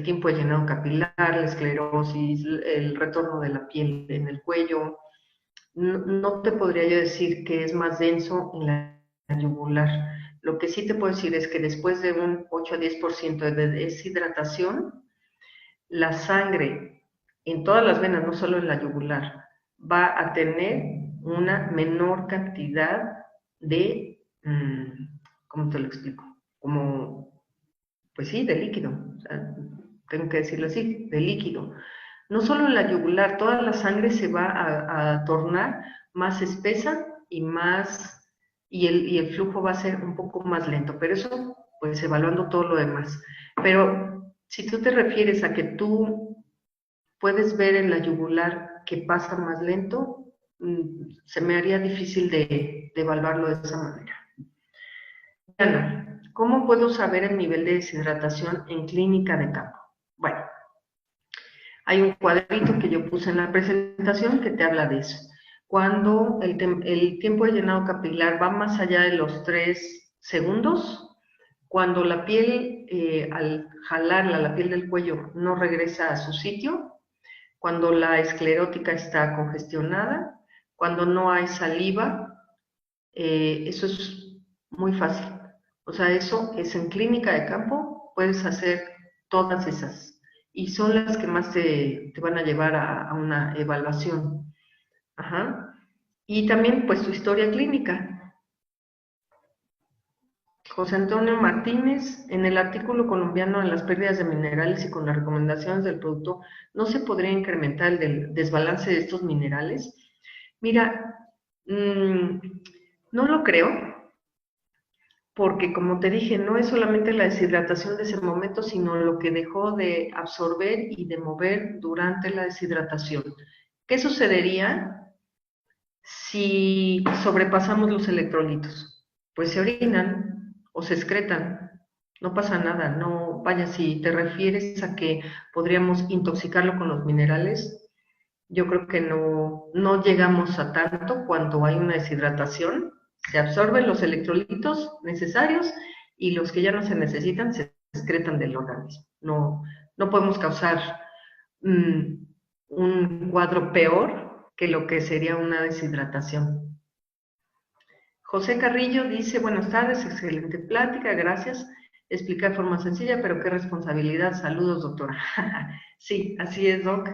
tiempo de llenado capilar, la esclerosis, el retorno de la piel en el cuello. No te podría yo decir que es más denso en la yugular. Lo que sí te puedo decir es que después de un 8 a 10% de deshidratación, la sangre en todas las venas, no solo en la yugular, va a tener una menor cantidad de, ¿cómo te lo explico? Como, pues sí, de líquido, o sea, tengo que decirlo así, de líquido. No solo en la yugular, toda la sangre se va a tornar más espesa y el flujo va a ser un poco más lento, pero eso, pues evaluando todo lo demás. Pero si tú te refieres a que tú puedes ver en la yugular que pasa más lento, se me haría difícil de evaluarlo de esa manera. Ana, ¿cómo puedo saber el nivel de deshidratación en clínica de campo? Bueno, hay un cuadrito que yo puse en la presentación que te habla de eso. Cuando el tiempo de llenado capilar va más allá de los 3 segundos, cuando la piel, al jalarla, la piel del cuello no regresa a su sitio, cuando la esclerótica está congestionada, cuando no hay saliva, eso es muy fácil. O sea, eso es en clínica de campo, puedes hacer todas esas. Y son las que más te van a llevar a una evaluación. Ajá. Y también, pues, tu historia clínica. José Antonio Martínez, en el artículo colombiano de las pérdidas de minerales y con las recomendaciones del producto, ¿no se podría incrementar el desbalance de estos minerales? Mira, no lo creo, porque como te dije, no es solamente la deshidratación de ese momento, sino lo que dejó de absorber y de mover durante la deshidratación. ¿Qué sucedería si sobrepasamos los electrolitos? Pues se orinan o se excretan, no pasa nada, no, vaya, si te refieres a que podríamos intoxicarlo con los minerales, yo creo que no llegamos a tanto cuando hay una deshidratación, se absorben los electrolitos necesarios y los que ya no se necesitan se excretan del organismo. No podemos causar un cuadro peor que lo que sería una deshidratación. José Carrillo dice, buenas tardes, excelente plática, gracias. Explica de forma sencilla, pero qué responsabilidad. Saludos, doctora. Sí, así es, doc.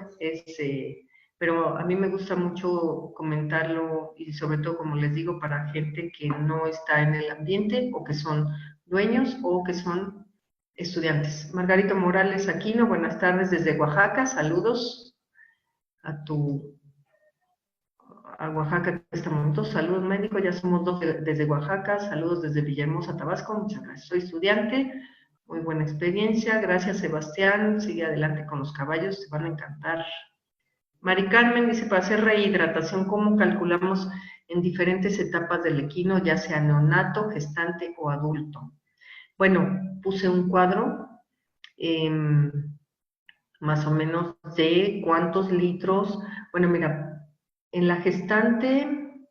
Pero a mí me gusta mucho comentarlo y sobre todo, como les digo, para gente que no está en el ambiente o que son dueños o que son estudiantes. Margarito Morales Aquino, buenas tardes desde Oaxaca. Saludos a Oaxaca en este momento. Saludos médico, ya somos dos desde Oaxaca. Saludos desde Villahermosa, Tabasco. Muchas gracias. Soy estudiante, muy buena experiencia. Gracias, Sebastián. Sigue adelante con los caballos, te van a encantar. Mari Carmen dice, para hacer rehidratación, ¿cómo calculamos en diferentes etapas del equino, ya sea neonato, gestante o adulto? Bueno, puse un cuadro más o menos de cuántos litros. Bueno, mira, en la gestante,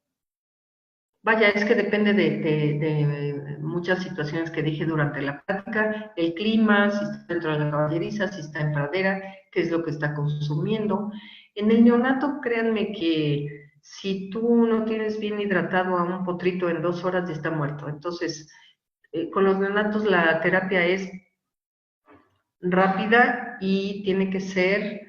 vaya, es que depende de muchas situaciones que dije durante la plática, el clima, si está dentro de la caballeriza, si está en pradera, qué es lo que está consumiendo. En el neonato, créanme que si tú no tienes bien hidratado a un potrito en 2 horas ya está muerto. Entonces, con los neonatos la terapia es rápida y tiene que ser...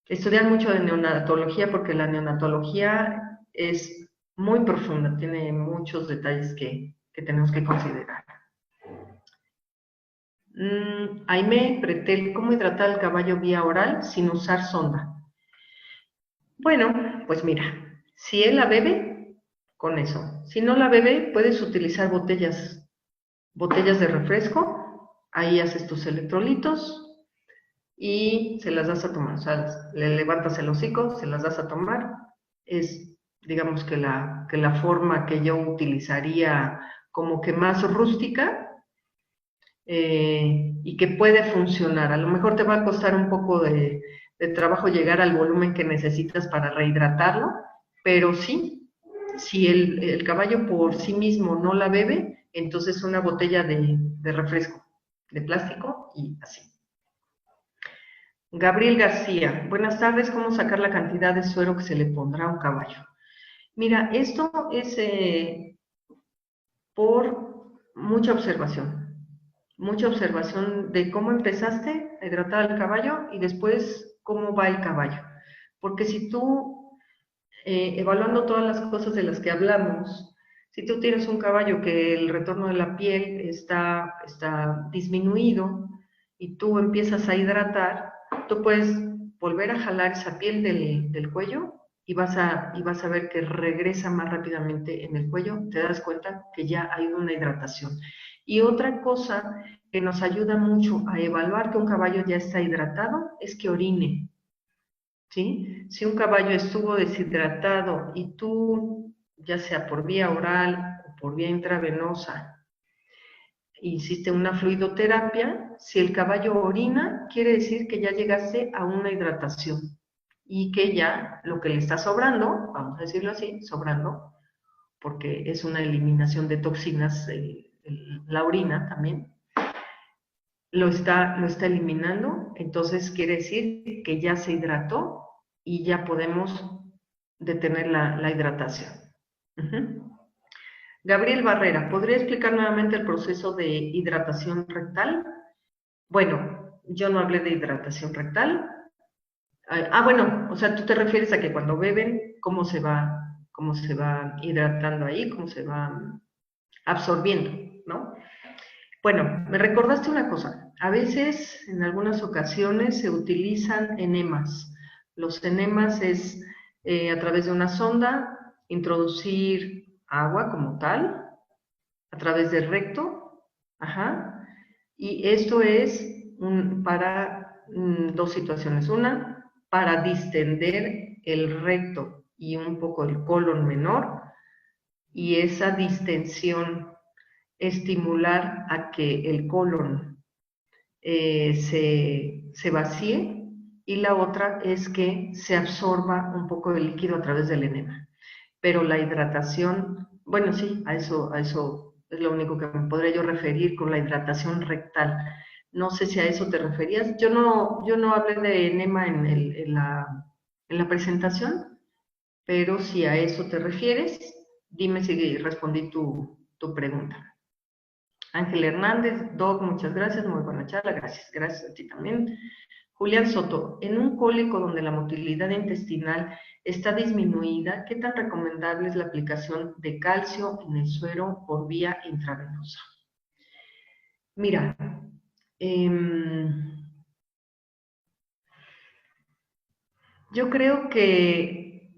estudiar mucho de neonatología porque la neonatología es muy profunda, tiene muchos detalles que tenemos que considerar. Aimé Pretel, ¿cómo hidratar al caballo vía oral sin usar sonda? Bueno, pues mira, si él la bebe, con eso. Si no la bebe, puedes utilizar botellas de refresco, ahí haces tus electrolitos, y se las das a tomar, o sea, le levantas el hocico, se las das a tomar, es, digamos que la forma que yo utilizaría como que más rústica y que puede funcionar. A lo mejor te va a costar un poco de trabajo llegar al volumen que necesitas para rehidratarlo, pero sí, si el caballo por sí mismo no la bebe, entonces una botella de refresco, de plástico y así. Gabriel García, buenas tardes, ¿cómo sacar la cantidad de suero que se le pondrá a un caballo? Mira, esto es por mucha observación de cómo empezaste a hidratar al caballo y después cómo va el caballo. Porque si tú, evaluando todas las cosas de las que hablamos, Si tú tienes un caballo que el retorno de la piel está disminuido y tú empiezas a hidratar, tú puedes volver a jalar esa piel del cuello y vas a ver que regresa más rápidamente en el cuello, te das cuenta que ya hay una hidratación. Y otra cosa que nos ayuda mucho a evaluar que un caballo ya está hidratado es que orine, ¿sí? Si un caballo estuvo deshidratado y tú, ya sea por vía oral o por vía intravenosa, hiciste una fluidoterapia, si el caballo orina, quiere decir que ya llegaste a una hidratación y que ya lo que le está sobrando, vamos a decirlo así, sobrando, porque es una eliminación de toxinas, la orina también, lo está eliminando, entonces quiere decir que ya se hidrató y ya podemos detener la hidratación. Gabriel Barrera, ¿podría explicar nuevamente el proceso de hidratación rectal? Bueno, yo no hablé de hidratación rectal. Bueno, o sea, tú te refieres a que cuando beben, cómo se va hidratando ahí, cómo se va absorbiendo, ¿no? Bueno, me recordaste una cosa. A veces, en algunas ocasiones, se utilizan enemas. Los enemas es a través de una sonda introducir agua como tal a través del recto, ajá, y esto es para dos situaciones. Una, para distender el recto y un poco el colon menor, y esa distensión estimular a que el colon se vacíe, y la otra es que se absorba un poco de líquido a través del enema. Pero la hidratación, bueno, sí, a eso es lo único que me podría yo referir con la hidratación rectal. No sé si a eso te referías. Yo no hablé de enema en la presentación, pero si a eso te refieres, dime si respondí tu pregunta. Ángel Hernández, Doc, muchas gracias, muy buena charla, gracias a ti también. Julián Soto, en un cólico donde la motilidad intestinal está disminuida, ¿qué tan recomendable es la aplicación de calcio en el suero por vía intravenosa? Mira, yo creo que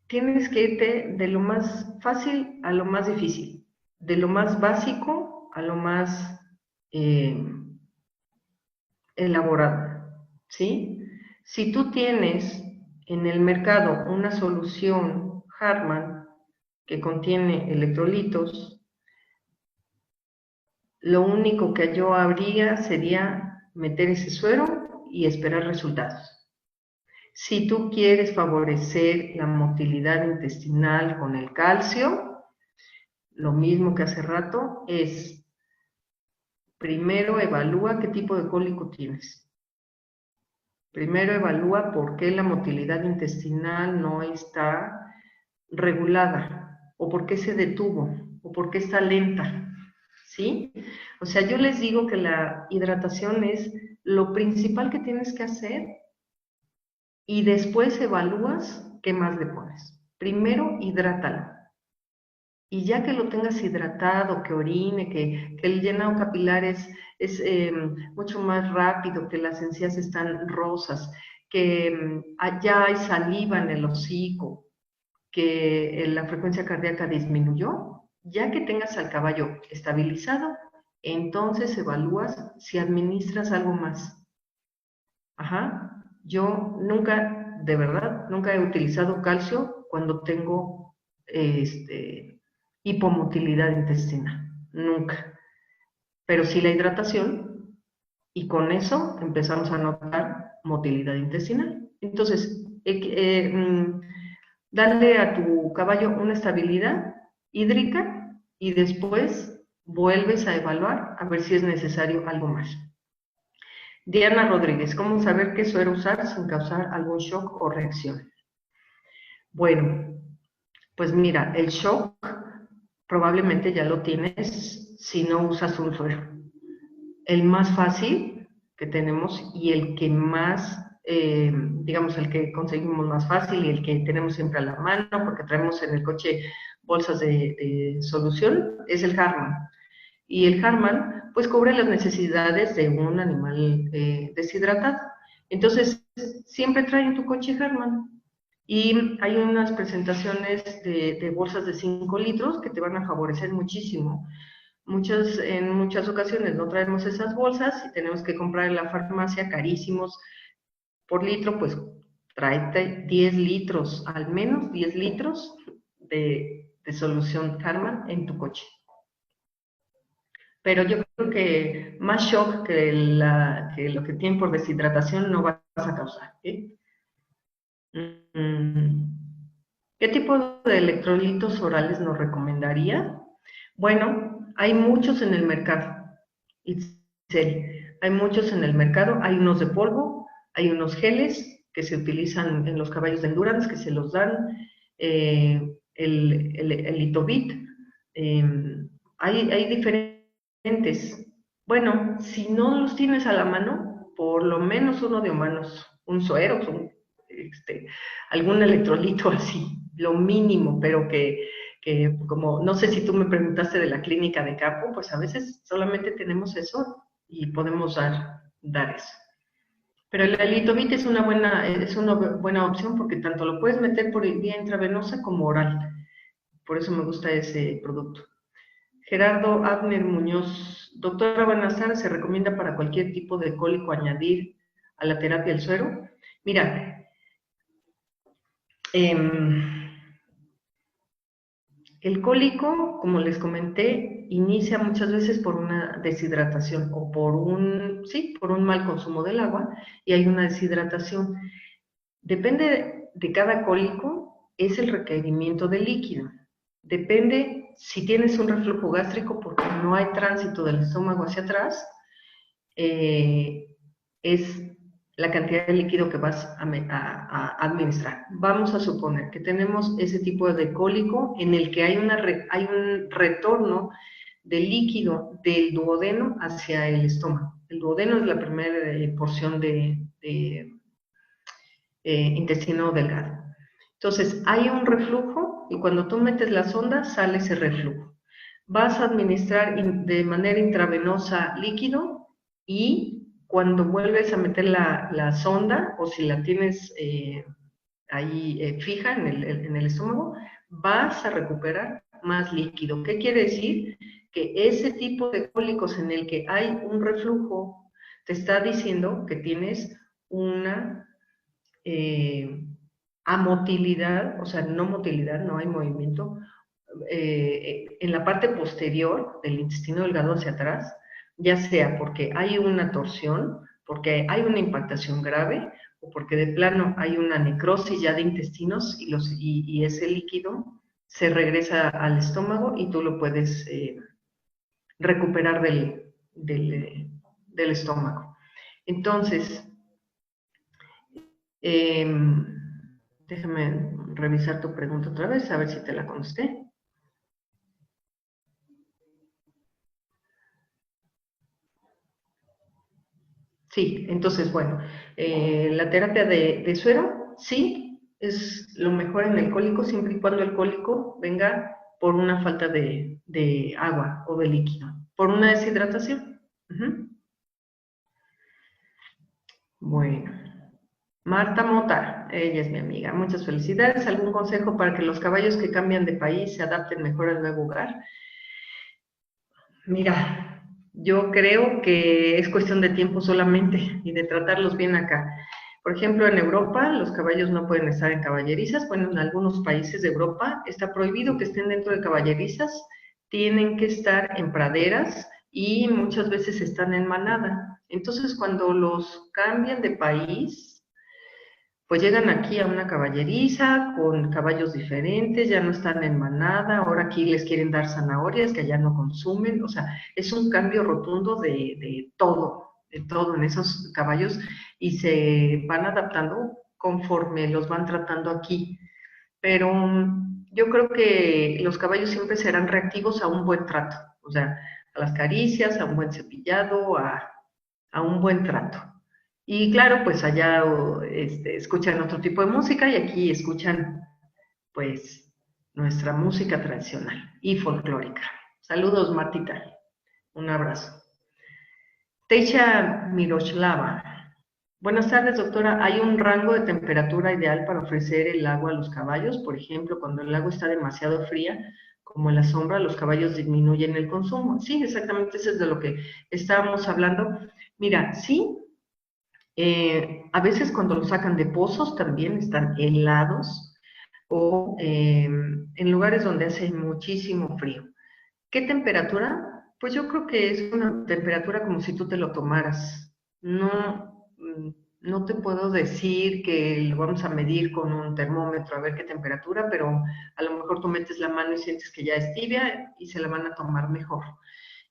tienes que irte de lo más fácil a lo más difícil, de lo más básico a lo más elaborado, ¿sí? Si tú tienes en el mercado una solución Hartmann que contiene electrolitos, lo único que yo haría sería meter ese suero y esperar resultados. Si tú quieres favorecer la motilidad intestinal con el calcio, lo mismo que hace rato es, primero evalúa qué tipo de cólico tienes. Primero evalúa por qué la motilidad intestinal no está regulada, o por qué se detuvo, o por qué está lenta, ¿sí? O sea, yo les digo que la hidratación es lo principal que tienes que hacer y después evalúas qué más le pones. Primero, hidrátalo. Y ya que lo tengas hidratado, que orine, que el llenado capilar es mucho más rápido, que las encías están rosas, que ya hay saliva en el hocico, que la frecuencia cardíaca disminuyó, ya que tengas al caballo estabilizado, entonces evalúas si administras algo más. Ajá. Yo nunca, de verdad, nunca he utilizado calcio cuando tengo hipomotilidad intestinal, nunca. Pero sí la hidratación, y con eso empezamos a notar motilidad intestinal. Entonces, darle a tu caballo una estabilidad hídrica y después vuelves a evaluar a ver si es necesario algo más. Diana Rodríguez, ¿cómo saber qué suero usar sin causar algún shock o reacción? Bueno, pues mira, el shock probablemente ya lo tienes si no usas un suero. El más fácil que tenemos y el que más, digamos, el que conseguimos más fácil y el que tenemos siempre a la mano, porque traemos en el coche bolsas de solución, es el Harman. Y el Harman, pues, cubre las necesidades de un animal deshidratado. Entonces, siempre trae en tu coche Harman. Y hay unas presentaciones de bolsas de 5 litros que te van a favorecer muchísimo. En muchas ocasiones no traemos esas bolsas y tenemos que comprar en la farmacia carísimos por litro, pues tráete 10 litros, al menos 10 litros de solución Harman en tu coche. Pero yo creo que más shock que lo que tienen por deshidratación no vas a causar. ¿Qué tipo de electrolitos orales nos recomendaría? Bueno, hay muchos en el mercado. Hay muchos en el mercado. Hay unos de polvo, hay unos geles que se utilizan en los caballos de endurance, que se los dan, el Litovit. Hay diferentes. Bueno, si no los tienes a la mano, por lo menos uno de humanos, un suero, algún electrolito así, lo mínimo, pero que como, no sé si tú me preguntaste de la clínica de campo, pues a veces solamente tenemos eso y podemos dar eso. Pero el Litovit es una buena opción porque tanto lo puedes meter por vía intravenosa como oral. Por eso me gusta ese producto. Gerardo Abner Muñoz, doctora, buenas tardes, ¿se recomienda para cualquier tipo de cólico añadir a la terapia el suero? Mira, el cólico, como les comenté, inicia muchas veces por una deshidratación o por un mal consumo del agua y hay una deshidratación. Depende de cada cólico, es el requerimiento de líquido. Depende si tienes un reflujo gástrico porque no hay tránsito del estómago hacia atrás, es la cantidad de líquido que vas a administrar. Vamos a suponer que tenemos ese tipo de cólico en el que hay un retorno de líquido del duodeno hacia el estómago. El duodeno es la primera porción de intestino delgado. Entonces, hay un reflujo y cuando tú metes la sonda, sale ese reflujo. Vas a administrar de manera intravenosa líquido y cuando vuelves a meter la sonda, o si la tienes ahí fija en el estómago, vas a recuperar más líquido. ¿Qué quiere decir? Que ese tipo de cólicos en el que hay un reflujo te está diciendo que tienes una amotilidad, o sea, no motilidad, no hay movimiento, en la parte posterior del intestino delgado hacia atrás, ya sea porque hay una torsión, porque hay una impactación grave, o porque de plano hay una necrosis ya de intestinos y ese líquido se regresa al estómago y tú lo puedes recuperar del estómago. Entonces, déjame revisar tu pregunta otra vez, a ver si te la contesté. Sí, entonces, bueno, la terapia de suero, sí, es lo mejor en el cólico, siempre y cuando el cólico venga por una falta de agua o de líquido, por una deshidratación. Bueno, Marta Mota, ella es mi amiga, muchas felicidades. ¿Algún consejo para que los caballos que cambian de país se adapten mejor al nuevo hogar? Mira, yo creo que es cuestión de tiempo solamente y de tratarlos bien acá. Por ejemplo, en Europa los caballos no pueden estar en caballerizas. Bueno, en algunos países de Europa está prohibido que estén dentro de caballerizas. Tienen que estar en praderas y muchas veces están en manada. Entonces, cuando los cambian de país, pues llegan aquí a una caballeriza con caballos diferentes, ya no están en manada, ahora aquí les quieren dar zanahorias que allá no consumen, o sea, es un cambio rotundo de todo en esos caballos y se van adaptando conforme los van tratando aquí. Pero yo creo que los caballos siempre serán reactivos a un buen trato, o sea, a las caricias, a un buen cepillado, a un buen trato. Y claro, pues allá escuchan otro tipo de música y aquí escuchan, pues, nuestra música tradicional y folclórica. Saludos, Martita. Un abrazo. Teisha Miroslava. Buenas tardes, doctora. ¿Hay un rango de temperatura ideal para ofrecer el agua a los caballos? Por ejemplo, cuando el agua está demasiado fría, como en la sombra, los caballos disminuyen el consumo. Sí, exactamente, eso es de lo que estábamos hablando. Mira, sí, a veces cuando lo sacan de pozos también están helados o en lugares donde hace muchísimo frío. ¿Qué temperatura? Pues yo creo que es una temperatura como si tú te lo tomaras. No, no te puedo decir que lo vamos a medir con un termómetro a ver qué temperatura, pero a lo mejor tú metes la mano y sientes que ya es tibia y se la van a tomar mejor.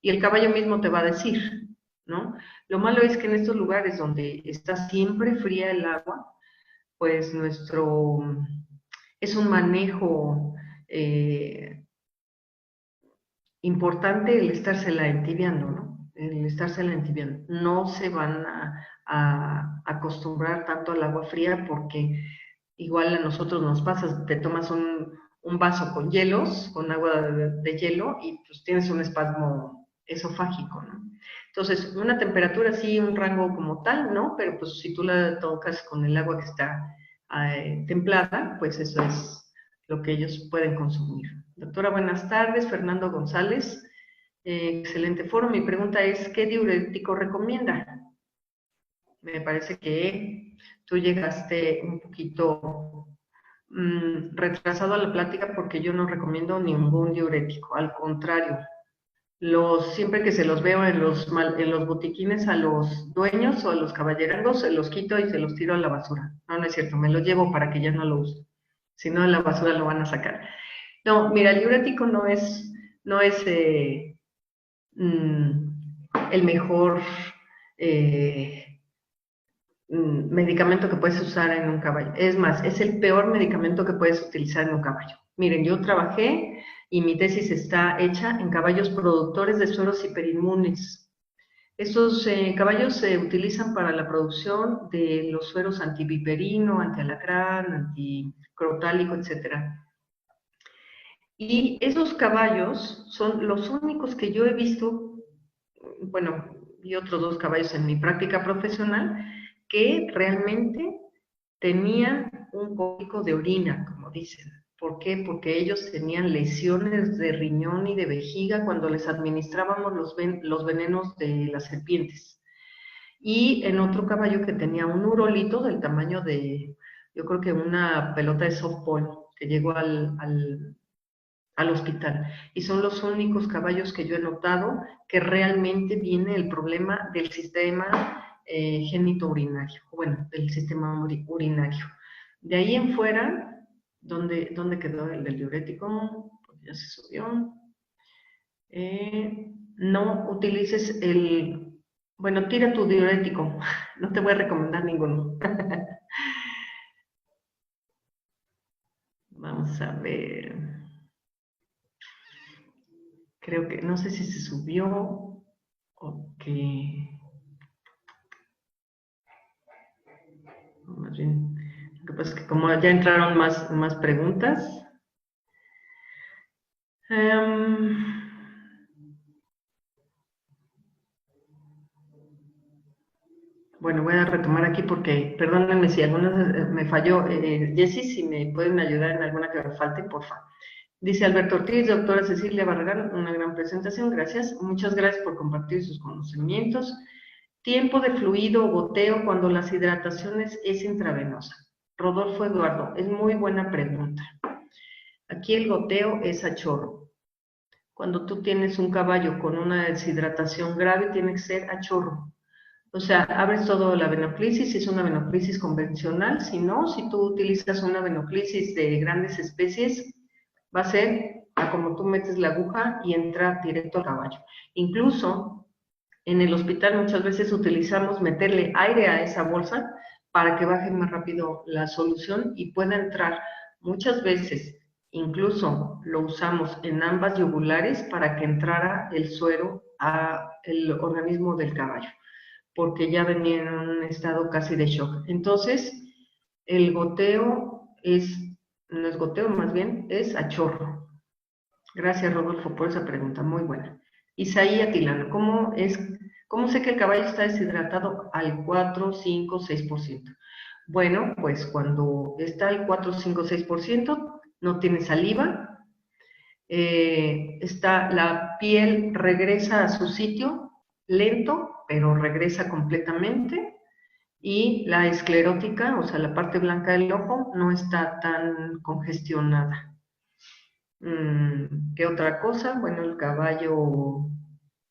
Y el caballo mismo te va a decir, ¿no? Lo malo es que en estos lugares donde está siempre fría el agua, pues es un manejo importante el estársela entibiando, ¿no? El estársela entibiando. No se van a acostumbrar tanto al agua fría porque igual a nosotros nos pasa, te tomas un vaso con hielos, con agua de hielo y pues tienes un espasmo esofágico, ¿no? Entonces, una temperatura así, un rango como tal, ¿no? Pero pues si tú la tocas con el agua que está templada, pues eso es lo que ellos pueden consumir. Doctora, buenas tardes. Fernando González. Excelente foro. Mi pregunta es, ¿qué diurético recomienda? Me parece que tú llegaste un poquito retrasado a la plática porque yo no recomiendo ningún diurético. Al contrario, siempre que se los veo en los botiquines a los dueños o a los caballerangos, se los quito y se los tiro a la basura. No, no es cierto, me los llevo para que ya no lo usen. Si no, en la basura lo van a sacar. No, mira, el diurético no es el mejor medicamento que puedes usar en un caballo. Es más, es el peor medicamento que puedes utilizar en un caballo. Miren, yo trabajé y mi tesis está hecha en caballos productores de sueros hiperinmunes. Estos caballos se utilizan para la producción de los sueros antiviperino, antialacrán, anticrotálico, etc. Y esos caballos son los únicos que yo he visto, bueno, y otros 2 caballos en mi práctica profesional, que realmente tenían un cólico de orina, como dicen. ¿Por qué? Porque ellos tenían lesiones de riñón y de vejiga cuando les administrábamos los venenos de las serpientes. Y en otro caballo que tenía un urolito del tamaño de, yo creo que una pelota de softball, que llegó al hospital. Y son los únicos caballos que yo he notado que realmente viene el problema del sistema genitourinario, bueno, del sistema urinario. De ahí en fuera, ¿dónde quedó el del diurético? Pues ya se subió. No utilices bueno, tira tu diurético, no te voy a recomendar ninguno. Vamos a ver. Creo que, no sé si se subió o qué. Más bien, lo que pasa es que como ya entraron más preguntas. Bueno, voy a retomar aquí porque, perdónenme si alguna me falló. Jessy, si me pueden ayudar en alguna que me falte, por favor. Dice Alberto Ortiz, doctora Cecilia Barragán, una gran presentación, gracias. Muchas gracias por compartir sus conocimientos. Tiempo de fluido o goteo cuando las hidrataciones es intravenosa. Rodolfo Eduardo, es muy buena pregunta. Aquí el goteo es a chorro. Cuando tú tienes un caballo con una deshidratación grave, tiene que ser a chorro. O sea, abres todo la venoclisis, si es una venoclisis convencional. Si no, si tú utilizas una venoclisis de grandes especies, va a ser a como tú metes la aguja y entra directo al caballo. Incluso en el hospital muchas veces utilizamos meterle aire a esa bolsa para que baje más rápido la solución y pueda entrar. Muchas veces incluso lo usamos en ambas yugulares para que entrara el suero al organismo del caballo, porque ya venía en un estado casi de shock. Entonces, el goteo es no es goteo, más bien es a chorro. Gracias, Rodolfo, por esa pregunta, muy buena. Isaí Atilano, ¿cómo sé que el caballo está deshidratado al 4, 5, 6%? Bueno, pues cuando está al 4, 5, 6%, no tiene saliva, la piel regresa a su sitio, lento, pero regresa completamente, y la esclerótica, o sea, la parte blanca del ojo, no está tan congestionada. ¿Qué otra cosa? Bueno, el caballo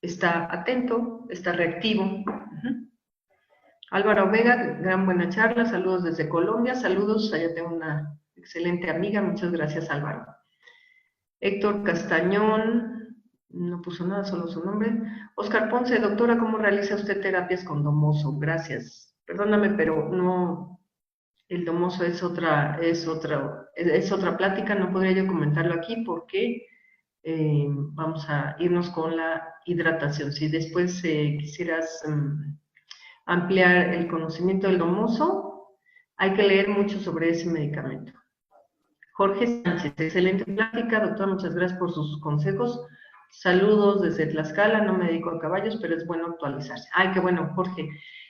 está atento, está reactivo. Álvaro Vega, gran buena charla, saludos desde Colombia, saludos, allá tengo una excelente amiga, muchas gracias Álvaro. Héctor Castañón, no puso nada, solo su nombre. Oscar Ponce, doctora, ¿cómo realiza usted terapias con domoso? Gracias. Perdóname, pero no, el domoso es otra plática, no podría yo comentarlo aquí porque vamos a irnos con la hidratación. Si después quisieras ampliar el conocimiento del domoso, hay que leer mucho sobre ese medicamento. Jorge Sánchez, excelente plática, doctor, muchas gracias por sus consejos. Saludos desde Tlaxcala, no me dedico a caballos, pero es bueno actualizarse. Ay, qué bueno, Jorge.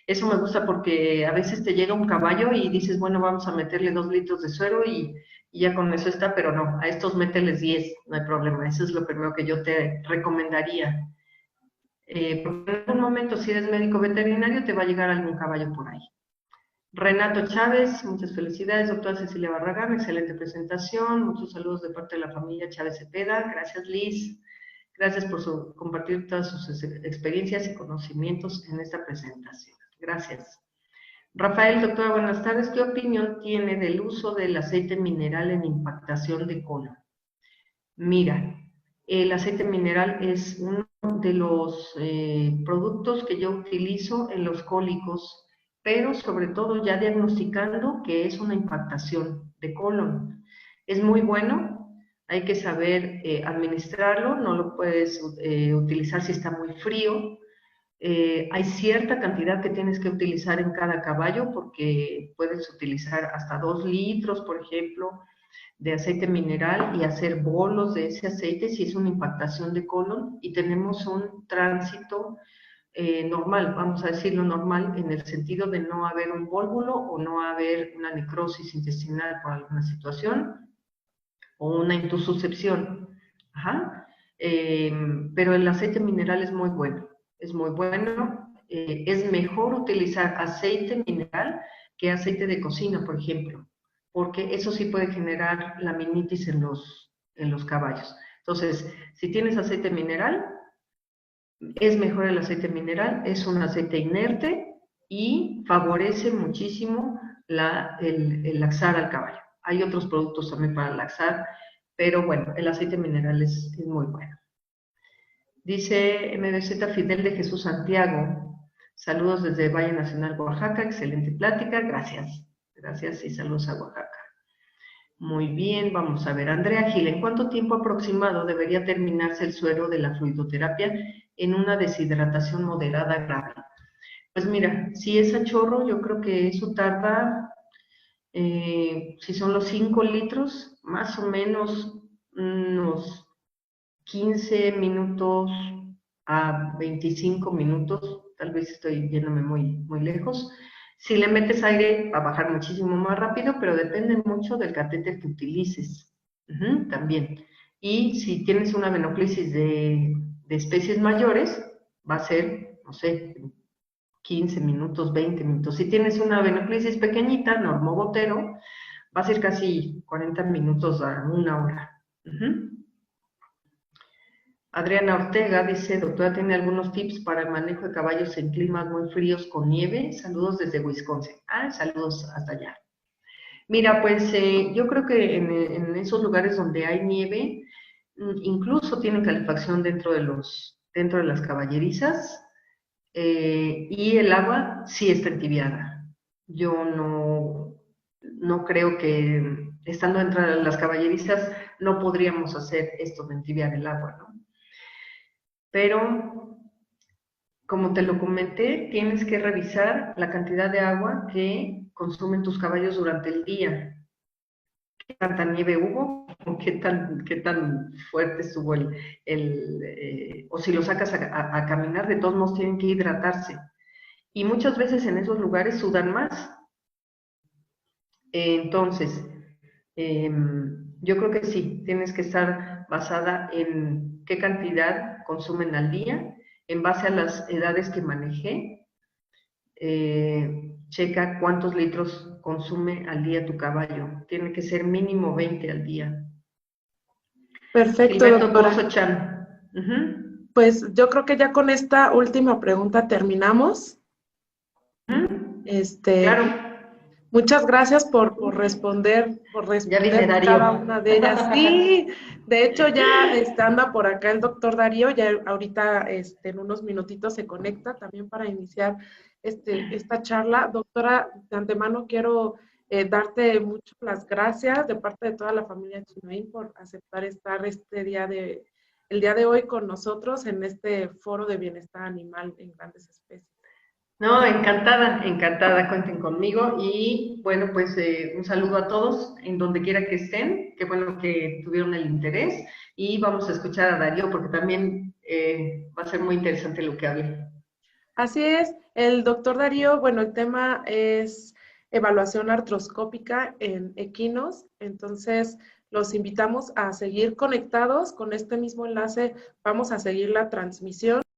Eso me gusta porque a veces te llega un caballo y dices, bueno, vamos a meterle 2 litros de suero y ya con eso está, pero no, a estos mételes 10, no hay problema. Eso es lo primero que yo te recomendaría. Porque en algún momento, si eres médico veterinario, te va a llegar algún caballo por ahí. Renato Chávez, muchas felicidades, doctora Cecilia Barragán, excelente presentación, muchos saludos de parte de la familia Chávez Cepeda, gracias Liz, gracias por compartir todas sus experiencias y conocimientos en esta presentación, gracias. Rafael, doctora, buenas tardes, ¿qué opinión tiene del uso del aceite mineral en impactación de colon? Mira, el aceite mineral es uno de los productos que yo utilizo en los cólicos, pero sobre todo ya diagnosticando que es una impactación de colon. Es muy bueno, hay que saber administrarlo, no lo puedes utilizar si está muy frío. Hay cierta cantidad que tienes que utilizar en cada caballo porque puedes utilizar hasta 2 litros, por ejemplo, de aceite mineral y hacer bolos de ese aceite si es una impactación de colon y tenemos un tránsito normal, vamos a decirlo normal, en el sentido de no haber un vólvulo o no haber una necrosis intestinal por alguna situación o una intususcepción. Ajá. Pero el aceite mineral es muy bueno, es muy bueno. Es mejor utilizar aceite mineral que aceite de cocina, por ejemplo, porque eso sí puede generar laminitis en los caballos. Entonces, si tienes aceite mineral, es mejor el aceite mineral, es un aceite inerte y favorece muchísimo el laxar al caballo. Hay otros productos también para laxar, pero bueno, el aceite mineral es muy bueno. Dice MBZ Fidel de Jesús Santiago, saludos desde Valle Nacional, Oaxaca, excelente plática, gracias. Gracias y saludos a Oaxaca. Muy bien, vamos a ver. Andrea Gil, ¿en cuánto tiempo aproximado debería terminarse el suero de la fluidoterapia en una deshidratación moderada grave? Pues mira, si es a chorro, yo creo que eso tarda, si son los 5 litros, más o menos unos 15 minutos a 25 minutos, tal vez estoy yéndome muy lejos. Si le metes aire va a bajar muchísimo más rápido, pero depende mucho del catéter que utilices también. Y si tienes una venoclisis de especies mayores, va a ser, no sé, 15 minutos, 20 minutos. Si tienes una venoclisis pequeñita, normogotero, va a ser casi 40 minutos a 1 hora. Adriana Ortega dice, doctora, ¿tiene algunos tips para el manejo de caballos en climas muy fríos con nieve? Saludos desde Wisconsin. Saludos hasta allá. Mira, pues yo creo que en esos lugares donde hay nieve, incluso tienen calefacción dentro de las caballerizas y el agua sí está entibiada. Yo no creo que estando dentro de las caballerizas no podríamos hacer esto de entibiar el agua, ¿no? Pero, como te lo comenté, tienes que revisar la cantidad de agua que consumen tus caballos durante el día. tanta nieve hubo, o qué tan fuerte estuvo o si lo sacas a caminar, de todos modos tienen que hidratarse. Y muchas veces en esos lugares sudan más. Entonces, yo creo que sí, tienes que estar basada en qué cantidad consumen al día, en base a las edades que manejé. Checa cuántos litros consume al día tu caballo. Tiene que ser mínimo 20 al día. Perfecto, Gilberto doctora. Pozo Chan. Uh-huh. Pues yo creo que ya con esta última pregunta terminamos. Uh-huh. Este, Claro. Muchas gracias por responder Ya viene Darío. cada una de ellas. Sí, de hecho ya anda por acá el doctor Darío, ya ahorita en unos minutitos se conecta también para iniciar esta charla. Doctora, de antemano quiero darte muchas las gracias de parte de toda la familia Chinoín por aceptar estar el día de hoy con nosotros en este foro de bienestar animal en grandes especies. No, encantada, encantada, cuenten conmigo y bueno, pues un saludo a todos en donde quiera que estén, qué bueno que tuvieron el interés y vamos a escuchar a Darío porque también va a ser muy interesante lo que hable. Así es, el doctor Darío, bueno, el tema es evaluación artroscópica en equinos, entonces los invitamos a seguir conectados con este mismo enlace, vamos a seguir la transmisión.